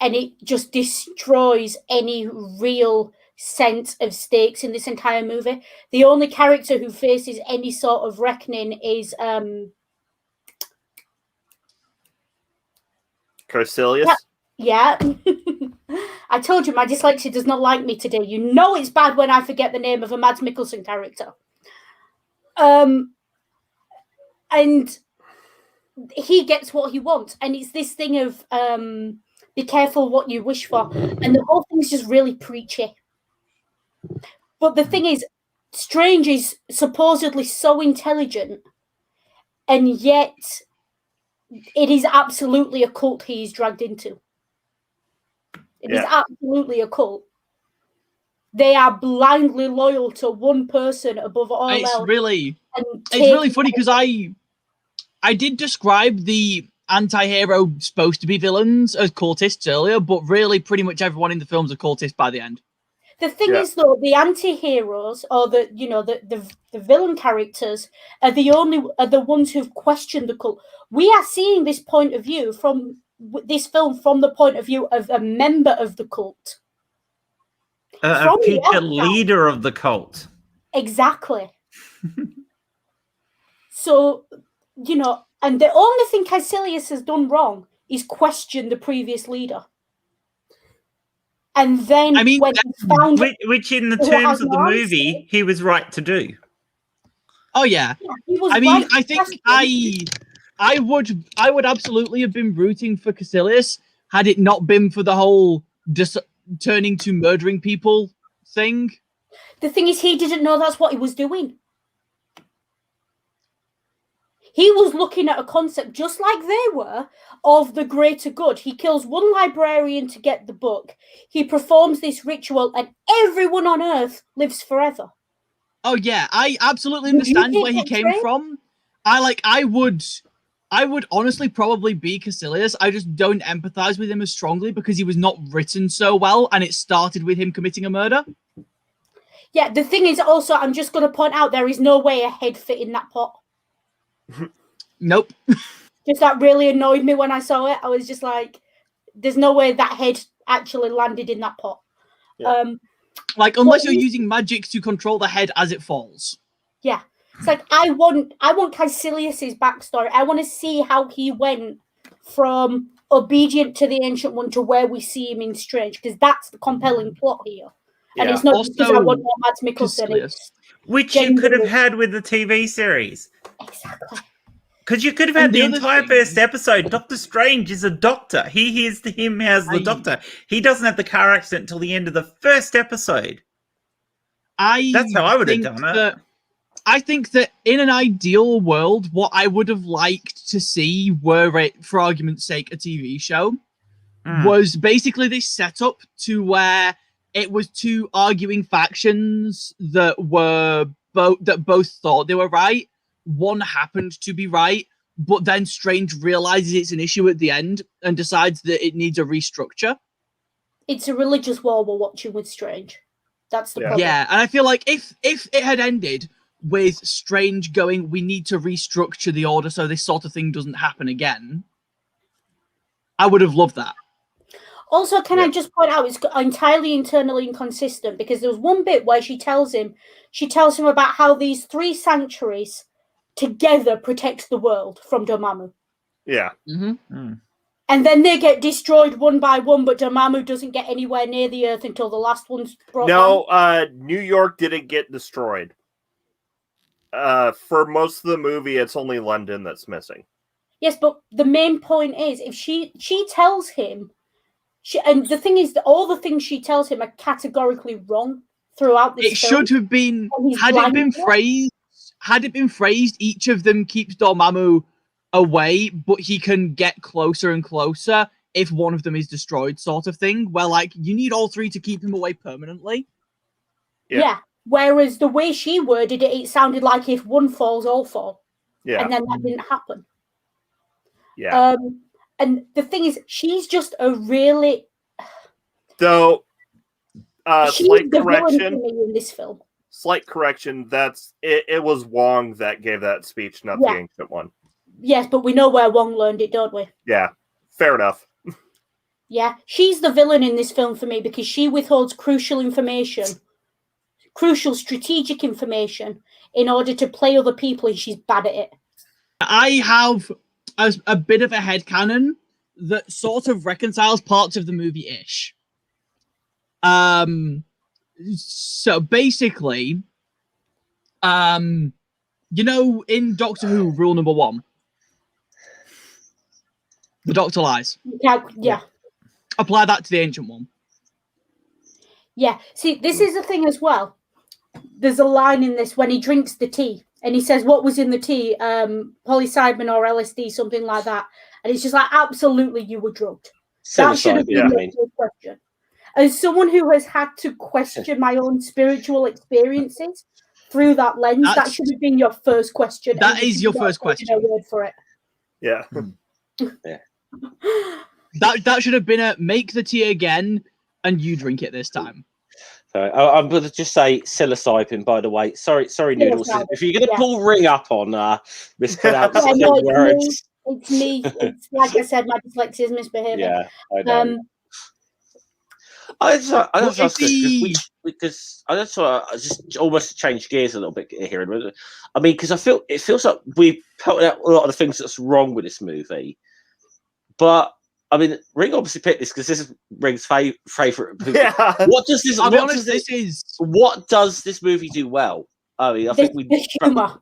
and it just destroys any real sense of stakes in this entire movie. The only character who faces any sort of reckoning is Caecilius? Yeah. I told you my dyslexia does not like me today. You know it's bad when I forget the name of a Mads Mikkelsen character. And he gets what he wants. And it's this thing of be careful what you wish for. And the whole thing's just really preachy. But the thing is, Strange is supposedly so intelligent, and yet it is absolutely a cult he's dragged into. It is absolutely a cult. They are blindly loyal to one person above all else. It's really funny because I did describe the anti-hero supposed to be villains as cultists earlier, but really pretty much everyone in the film's a cultist by the end. The thing is, though, the anti-heroes or the villain characters are the ones who've questioned the cult. We are seeing this point of view from this film from the point of view of a member of the cult, a future leader of the cult. Exactly. So, and the only thing Caecilius has done wrong is question the previous leader. And then, when he found which in the terms of the movie, he was right to do. Oh yeah, I think I would absolutely have been rooting for Caecilius had it not been for the whole turning to murdering people thing. The thing is, he didn't know that's what he was doing. He was looking at a concept just like they were of the greater good. He kills one librarian to get the book. He performs this ritual and everyone on Earth lives forever. Oh yeah, I absolutely understand where he came from. I would honestly probably be Caecilius. I just don't empathize with him as strongly because he was not written so well and it started with him committing a murder. Yeah, the thing is also, I'm just going to point out, there is no way a head fit in that pot. Nope. Just that really annoyed me when I saw it. I was just like, there's no way that head actually landed in that pot. Yeah. Unless you're using magic to control the head as it falls. Yeah. It's like, I want Caecilius's backstory. I want to see how he went from obedient to the Ancient One to where we see him in Strange, because that's the compelling plot here. And it's not just because I want more Mads Mikkelsen. Which you could have had with the TV series. Exactly. Because you could have had the entire first episode. Doctor Strange is a doctor. He hears him as the doctor. He doesn't have the car accident until the end of the first episode. That's how I would have done it. I think that in an ideal world, what I would have liked to see were, for argument's sake, a TV show, was basically this setup to where it was two arguing factions that both thought they were right. One happened to be right, but then Strange realizes it's an issue at the end and decides that it needs a restructure. It's a religious war we're watching with Strange. That's the problem. Yeah, and I feel like if it had ended with Strange going, we need to restructure the Order so this sort of thing doesn't happen again, I would have loved that. Also, can I just point out, it's entirely internally inconsistent, because there was one bit where she tells him about how these 3 sanctuaries together protect the world from Dormammu. Yeah. And then they get destroyed one by one, but Dormammu doesn't get anywhere near the Earth until the last one's brought down. New York didn't get destroyed. For most of the movie, it's only London that's missing. Yes, but the main point is, if she tells him, and the thing is that all the things she tells him are categorically wrong throughout this film. It should have been, had it been phrased, each of them keeps Dormammu away, but he can get closer and closer if one of them is destroyed, sort of thing, where, you need all 3 to keep him away permanently. Yeah. Whereas the way she worded it, it sounded like if one falls, all fall. Yeah. And then that didn't happen. Yeah. And the thing is, she's just a really... Though, she's slight the correction villain for me in this film. Slight correction. It was Wong that gave that speech, not the Ancient One. Yes, but we know where Wong learned it, don't we? Yeah, fair enough. Yeah, she's the villain in this film for me because she withholds crucial strategic information in order to play other people, and she's bad at it. I have a bit of a headcanon that sort of reconciles parts of the movie-ish. So basically, in Doctor Who, rule number 1, the Doctor lies. Yeah. Apply that to the Ancient One. Yeah. See, this is the thing as well. There's a line in this when he drinks the tea, and he says, "What was in the tea? Psilocybin or LSD, something like that." And it's just like, absolutely, you were drugged. That should have been the first question. As someone who has had to question my own spiritual experiences through that lens, that should have been your first question. That is your first question. A word for it. Yeah. Yeah. That should have been a make the tea again, and you drink it this time. I'm going to just say psilocybin, by the way. Sorry, Noodles. If you're going to pull ring up on mispronouncing words. It's me. It's like I said, my dyslexia is misbehaving. Yeah, I know. I just almost change gears a little bit here. I mean, because it feels like we put out a lot of the things that's wrong with this movie. But I mean, Ring obviously picked this because this is Ring's favorite movie. Yeah. What does this movie do well? I mean, I think the humor.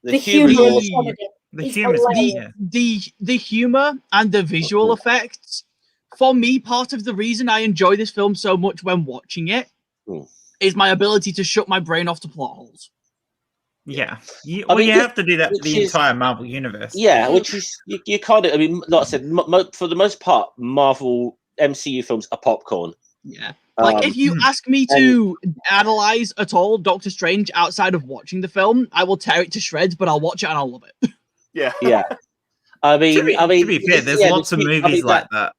The humor. The humor and the visual effects. For me, part of the reason I enjoy this film so much when watching it is my ability to shut my brain off to plot holes. Yeah. You I mean, have to do that for the which is- entire Marvel universe. Yeah, which is you kind of. I mean, like I said, for the most part, Marvel MCU films are popcorn. Yeah. Like, if you ask me to analyze at all Doctor Strange outside of watching the film, I will tear it to shreds, but I'll watch it and I'll love it. Yeah. Yeah. I mean, to be fair, there's lots of movies like that.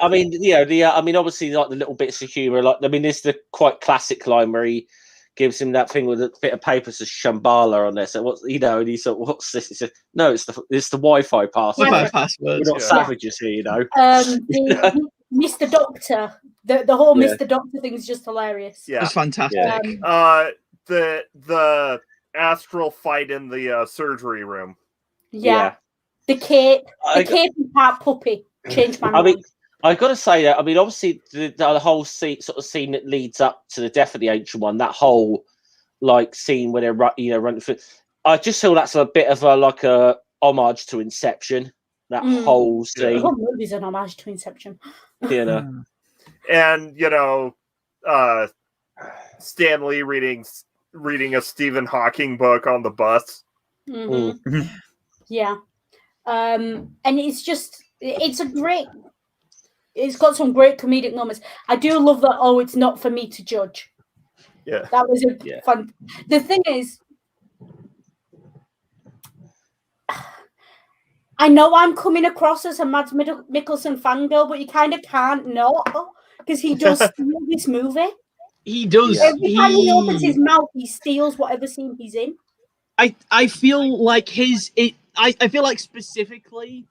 I mean, I mean, obviously, like the little bits of humor. Like, I mean, there's the quite classic line where he gives him that thing with a bit of paper says Shambhala on there. So what's and he said, "What's this?" He said, "No, it's the Wi-Fi password. Wi-Fi password. We're not savages here, Mr. Doctor, the whole Mr. Doctor thing is just hilarious. Yeah, it's fantastic. The astral fight in the surgery room. Yeah. The cape and part puppy changed my mind. I mean, I've got to say that. I mean, obviously, the whole sort of scene that leads up to the death of the Ancient One, that whole scene where they're running through. I just feel that's a bit of a homage to Inception. That whole scene. The whole movie's an homage to Inception. And Stan Lee reading a Stephen Hawking book on the bus. Mm-hmm. Yeah. And it's got some great comedic moments. I do love that. Oh, it's not for me to judge. Yeah, that was fun. The thing is, I know I'm coming across as a Mads Mikkelsen fangirl, but you kind of can't not, because he does steal this movie. He does. Every time he opens his mouth, he steals whatever scene he's in. I feel like I feel like specifically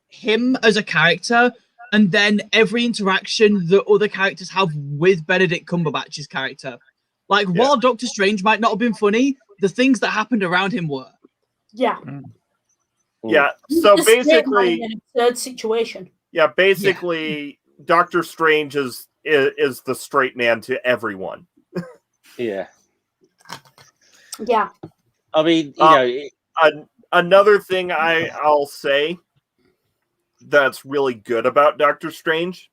him as a character, and then every interaction that other characters have with Benedict Cumberbatch's character. Like, while Doctor Strange might not have been funny, the things that happened around him were. Yeah. Yeah. So basically, an absurd situation. Yeah, basically, Doctor Strange is the straight man to everyone. Yeah. Yeah. I mean, another thing I'll say that's really good about Doctor Strange,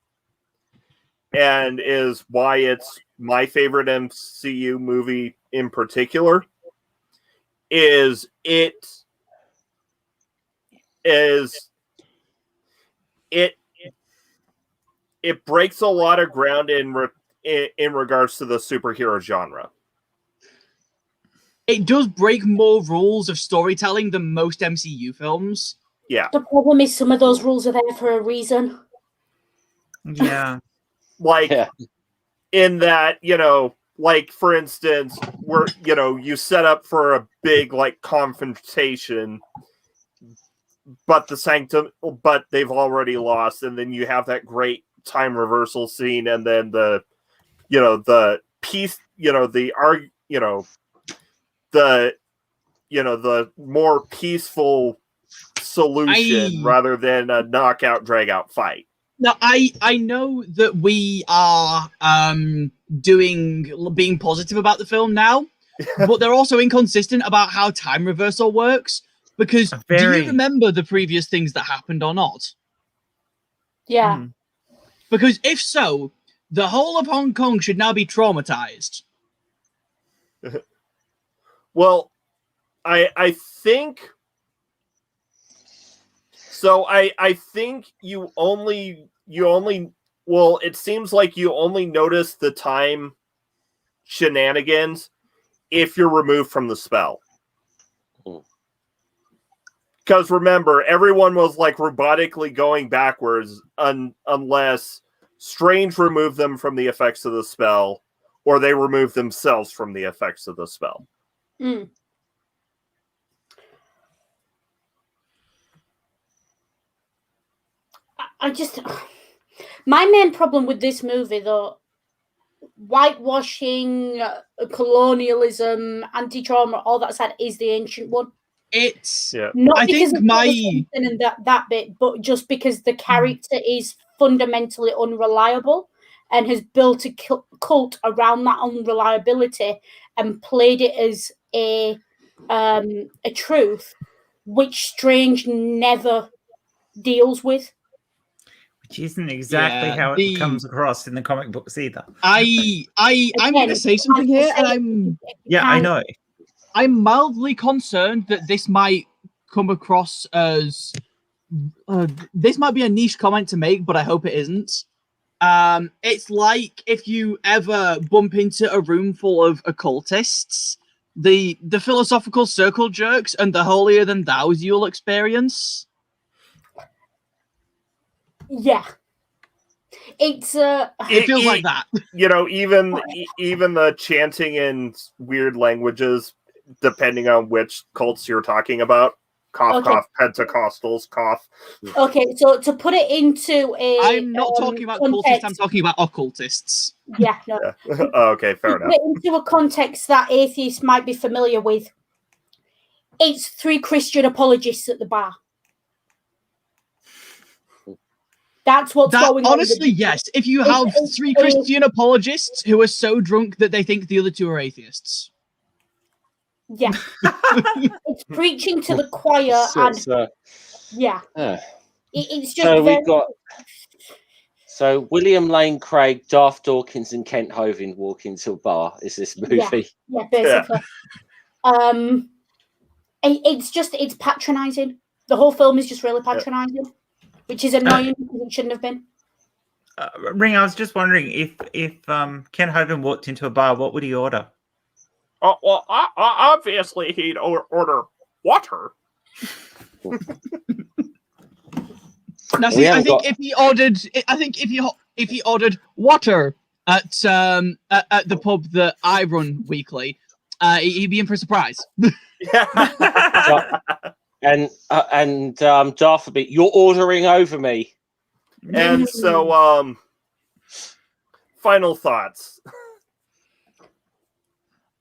and is why it's my favorite MCU movie in particular, is it breaks a lot of ground in regards to the superhero genre. It does break more rules of storytelling than most MCU films. Yeah. The problem is some of those rules are there for a reason. Yeah. In that, like, for instance, where, you set up for a big, confrontation, but they've already lost, and then you have that great time reversal scene, and then the peace, the more peaceful solution rather than a knockout drag out fight. Now, I know that we are being positive about the film now, but they're also inconsistent about how time reversal works, because do you remember the previous things that happened or not? Yeah. Because if so, the whole of Hong Kong should now be traumatized. Well, I think so. I think you only it seems like you only notice the time shenanigans if you're removed from the spell. Because remember, everyone was robotically going backwards unless Strange removed them from the effects of the spell, or they removed themselves from the effects of the spell. My main problem with this movie, though, whitewashing, colonialism, anti-trauma, all that side, is the Ancient One. It's not I because think of and that bit, but just because the character is fundamentally unreliable and has built a cult around that unreliability and played it as a truth, which Strange never deals with. Which isn't exactly how it comes across in the comic books either. I'm going to say something here, and I know. I'm mildly concerned that this might come across as this might be a niche comment to make, but I hope it isn't. It's like if you ever bump into a room full of occultists, the philosophical circle jerks and the holier than thous you'll experience. Yeah. It feels like that. You know, even the chanting in weird languages, depending on which cults you're talking about. Cough, Okay. cough, Pentecostals, cough. Okay, so to put it into a I'm not talking about context, cultists, I'm talking about occultists. Yeah, no. Yeah. Oh, okay, fair enough. Put it into a context that atheists might be familiar with. It's 3 Christian apologists at the bar. That's what's going on. Honestly, yes. If you have 3 Christian apologists who are so drunk that they think the other 2 are atheists. Yeah. It's preaching to the choir yeah. It's just so we've got William Lane Craig, Darth Dawkins, and Kent Hovind walk into a bar. Is this movie? Yeah, basically. Yeah. It's patronizing. The whole film is just really patronizing, which is annoying because it shouldn't have been. Ring, I was just wondering if Ken Hovind walked into a bar, what would he order? Oh, well, obviously he'd order water. Now, see, I think if he ordered water at the pub that I run weekly, he'd be in for a surprise. and Darth would be, you're ordering over me. And so, final thoughts.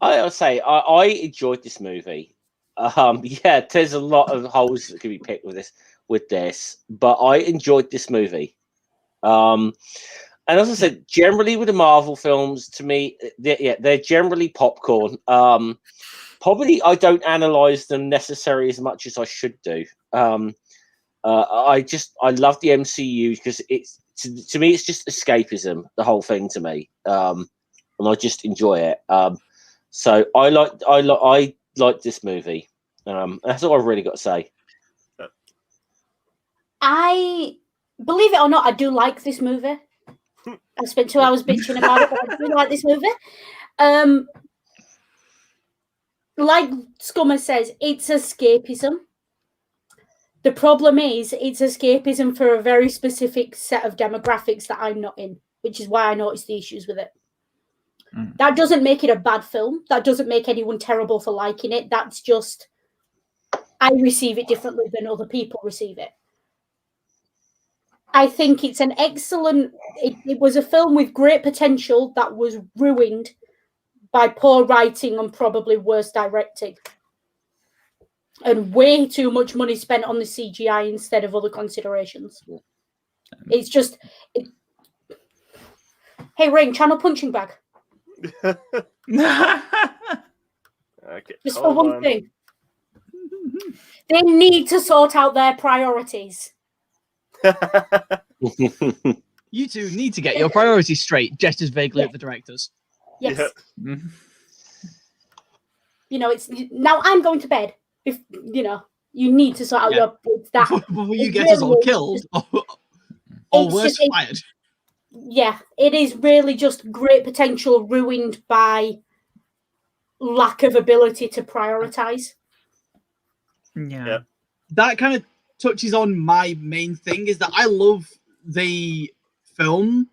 I'll say I enjoyed this movie. Yeah, there's a lot of holes that can be picked with this, but I enjoyed this movie. And as I said, generally with the Marvel films, to me, they're generally popcorn. Probably I don't analyze them necessarily as much as I should do. I love the MCU because it's to me it's just escapism, the whole thing to me, and I just enjoy it. So I like this movie. That's all I've really got to say. I believe it or not, I do like this movie. I spent 2 hours bitching about it, but I do like this movie. Like Scummer says, it's escapism. The problem is it's escapism for a very specific set of demographics that I'm not in, which is why I noticed the issues with it. That doesn't make it a bad film. That doesn't make anyone terrible for liking it. That's just I receive it differently than other people receive it. I think it's an excellent... It was a film with great potential that was ruined by poor writing and probably worse directing. And way too much money spent on the CGI instead of other considerations. It's just... Hey, Ring, channel punching bag. Okay, just for one thing. They need to sort out their priorities. You two need to get your priorities straight, just as vaguely at the directors. Yes. Yeah. You know, it's now I'm going to bed. If you know, you need to sort out your that before you get us all killed or worse, fired. Yeah, it is really just great potential ruined by lack of ability to prioritize. Yeah. That kind of touches on my main thing, is that I love the film,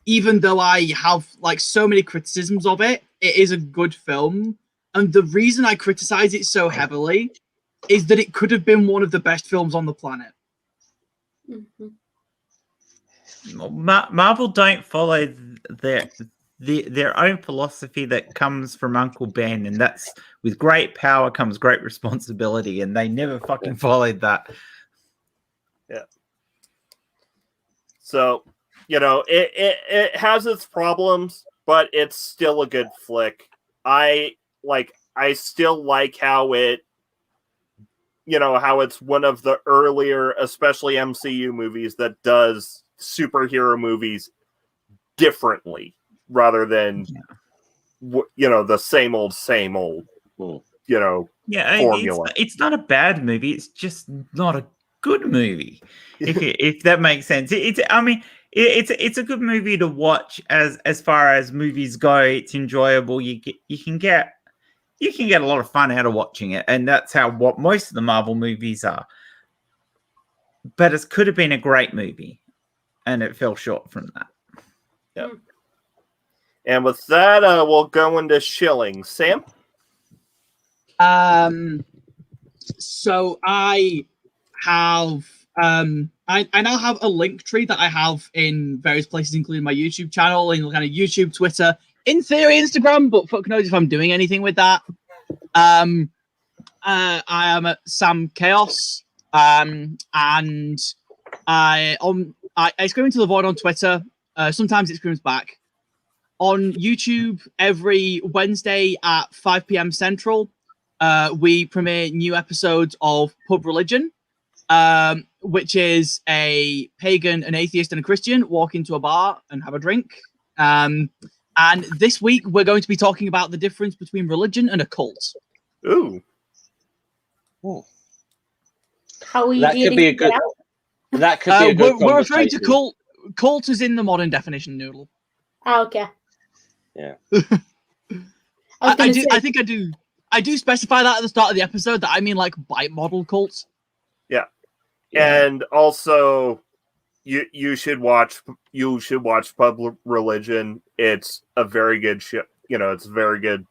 even though I have like so many criticisms of it. It is a good film, and the reason I criticize it so heavily is that it could have been one of the best films on the planet. Mm-hmm. Marvel don't follow their own philosophy that comes from Uncle Ben, and that's with great power comes great responsibility, and they never fucking followed that. Yeah. So, you know, it has its problems, but it's still a good flick. I still like how it, you know, how it's one of the earlier, especially MCU movies that does superhero movies differently rather than, you know, the same old. formula. It's not a bad movie. It's just not a good movie. if that makes sense. It's a good movie to watch as far as movies go. It's enjoyable. You can get a lot of fun out of watching it, and that's what most of the Marvel movies are. But it could have been a great movie, and it fell short from that. Yep. And with that, we'll go into shilling. Sam? So I have I now have a link tree that I have in various places, including my YouTube channel, and kind of YouTube, Twitter, in theory Instagram, but fuck knows if I'm doing anything with that. I am at Sam Chaos, and I scream into the void on Twitter. Sometimes it screams back. On YouTube, every Wednesday at 5 p.m. Central, we premiere new episodes of Pub Religion, which is a pagan, an atheist, and a Christian walk into a bar and have a drink. And this week, we're going to be talking about the difference between religion and a cult. Ooh. How are you That could be a good. That could be a good. We're referring to cult. Cult is in the modern definition, Noodle. Oh, okay. Yeah. I think I do specify that at the start of the episode that I mean like bite model cults. Yeah. And also you should watch Pub Religion. It's a very good show. It's a very good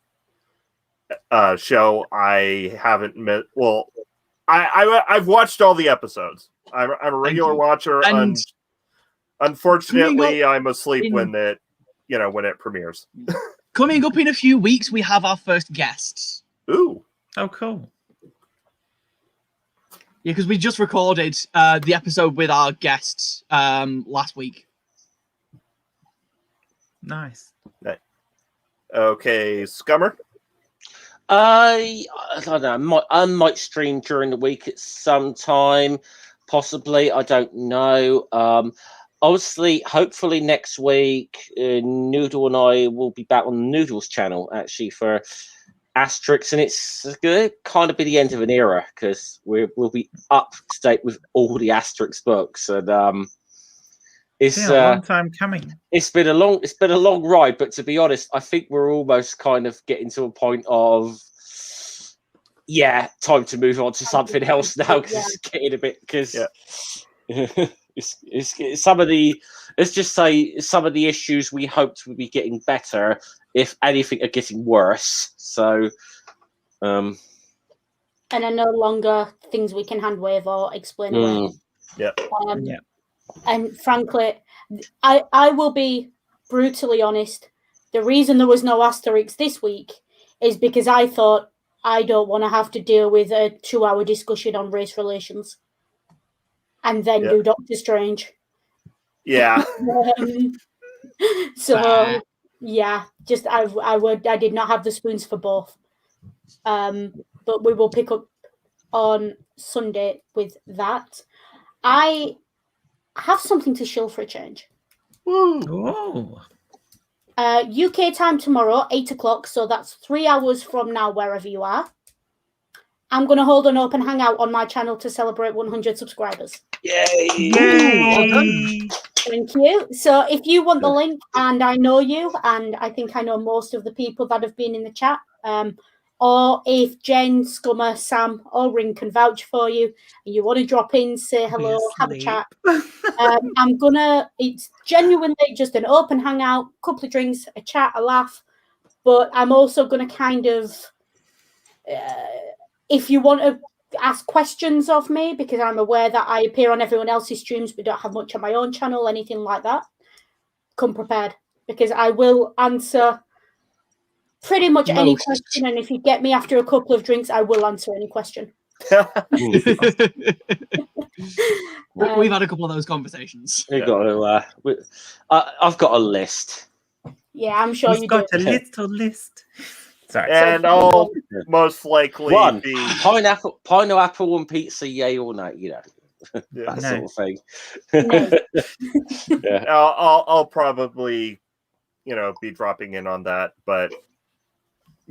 show. I haven't met. Well, I've watched all the episodes. I'm a regular watcher, and unfortunately, I'm asleep when it premieres. Coming up in a few weeks, we have our first guests. Ooh! Oh, cool. Yeah, because we just recorded the episode with our guests last week. Nice. Okay, Scummer? I don't know. I might stream during the week at some time, possibly. I don't know. Obviously, hopefully next week, Noodle and I will be back on Noodle's channel actually for Asterix, and it's going to kind of be the end of an era because we'll be up to date with all the Asterix books, and it's been a long time coming. It's been a long ride, but to be honest, I think we're almost kind of getting to a point of time to move on to something else now because it's getting a bit it's some of the, let's just say some of the issues we hoped would be getting better, if anything, are getting worse. So, and are no longer things we can hand wave or explain away. Yeah. And frankly, I will be brutally honest. The reason there was no Asterix this week is because I thought I don't want to have to deal with a 2-hour discussion on race relations and then do Doctor Strange. Yeah. So just I did not have the spoons for both. But we will pick up on Sunday with that. I have something to shill for a change. Whoa. UK time tomorrow, 8:00. So that's 3 hours from now, wherever you are. I'm going to hold an open hangout on my channel to celebrate 100 subscribers. Yay! Thank you. So if you want the link, and I know you, and I think I know most of the people that have been in the chat, or if Jen, Scummer, Sam, or Ring can vouch for you, and you want to drop in, say hello, have a chat, it's genuinely just an open hangout, couple of drinks, a chat, a laugh, but I'm also going to kind of, if you want to ask questions of me, because I'm aware that I appear on everyone else's streams but don't have much on my own channel, anything like that, come prepared, because I will answer pretty much any question, and if you get me after a couple of drinks, I will answer any question. We've had a couple of those conversations. I've got a list. Yeah, I'm sure you got do. a little list. Sorry. And I'll most likely be pineapple and pizza, yay or no, that sort of thing. Yeah. I'll probably be dropping in on that, but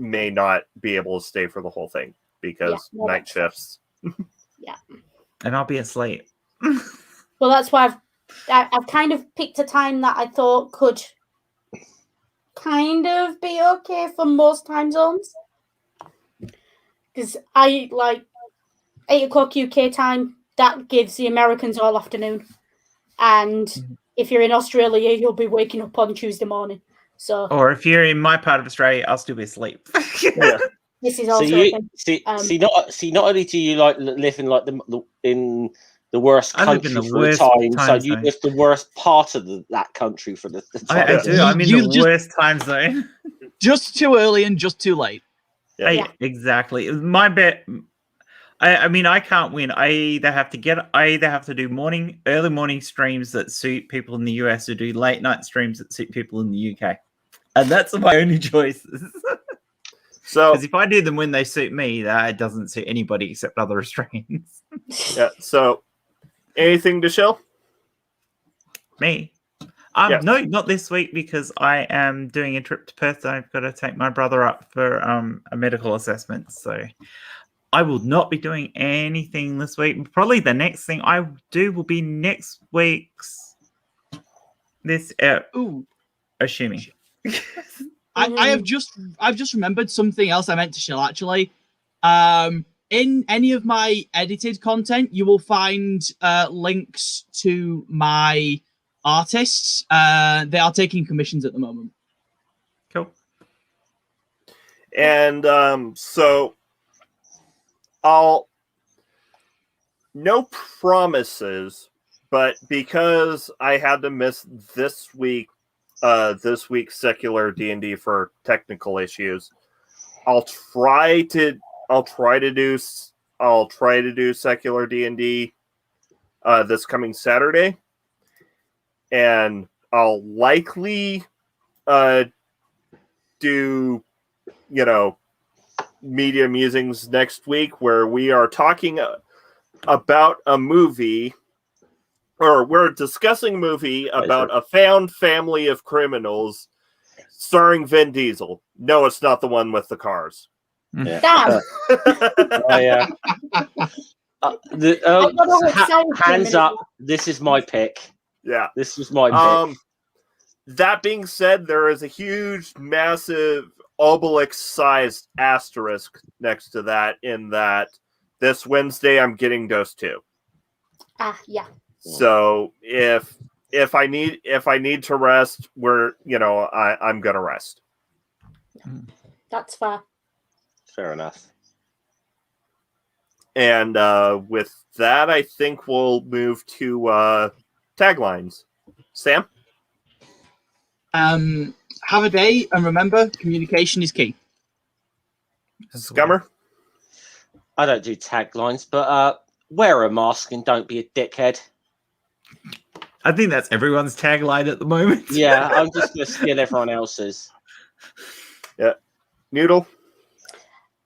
may not be able to stay for the whole thing because night shifts. Yeah. And I'll be asleep. Well, that's why I've kind of picked a time that I thought could kind of be okay for most time zones. Because I like 8 o'clock UK time, that gives the Americans all afternoon. And if you're in Australia, you'll be waking up on Tuesday morning. So, or if you're in my part of Australia, I'll still be asleep. Yeah. This is also not only do you like live in like in the worst country in the for worst the time, so time you zone. live the worst part of that country for the time. I do. I'm in the worst time zone. Just too early and just too late. Yeah. Exactly. My bet. I mean, I can't win. I either have to do early morning streams that suit people in the US, or do late night streams that suit people in the UK, and that's my only choices. So, because if I do them when they suit me, that doesn't suit anybody except other Australians. Yeah. So, anything to show? Me? No, not this week because I am doing a trip to Perth. I've got to take my brother up for a medical assessment, so I will not be doing anything this week. Probably the next thing I do will be next week's assuming. I've just remembered something else I meant to show actually. In any of my edited content, you will find links to my artists. They are taking commissions at the moment. Cool. And so no promises, but because I had to miss this week's secular D&D for technical issues, I'll try to do secular D&D this coming Saturday, and I'll likely do Media Musings next week, where we are talking about a movie, or we're discussing a movie about a found family of criminals starring Vin Diesel. No, it's not the one with the cars. Yeah. Damn. Hands up. This is my pick. Yeah. This was my pick. That being said, there is a huge, massive Obelix-sized asterisk next to that, in that this Wednesday I'm getting Dose 2. Yeah. So if I need to rest, I'm gonna rest. That's fair. Fair enough. And with that, I think we'll move to taglines. Sam? Have a day, and remember, communication is key. Scummer? I don't do taglines, but wear a mask and don't be a dickhead. I think that's everyone's tagline at the moment. Yeah, I'm just going to steal everyone else's. Yeah. Noodle?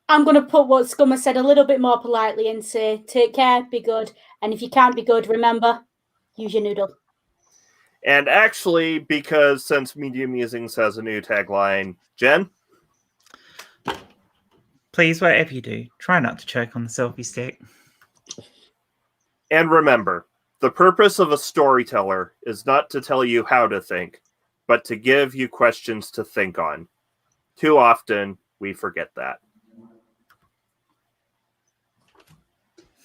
I'm going to put what Scummer said a little bit more politely and say, take care, be good. And if you can't be good, remember, use your noodle. And actually, because since Media Musings has a new tagline, Jen? Please, whatever you do, try not to choke on the selfie stick. And remember, the purpose of a storyteller is not to tell you how to think, but to give you questions to think on. Too often, we forget that.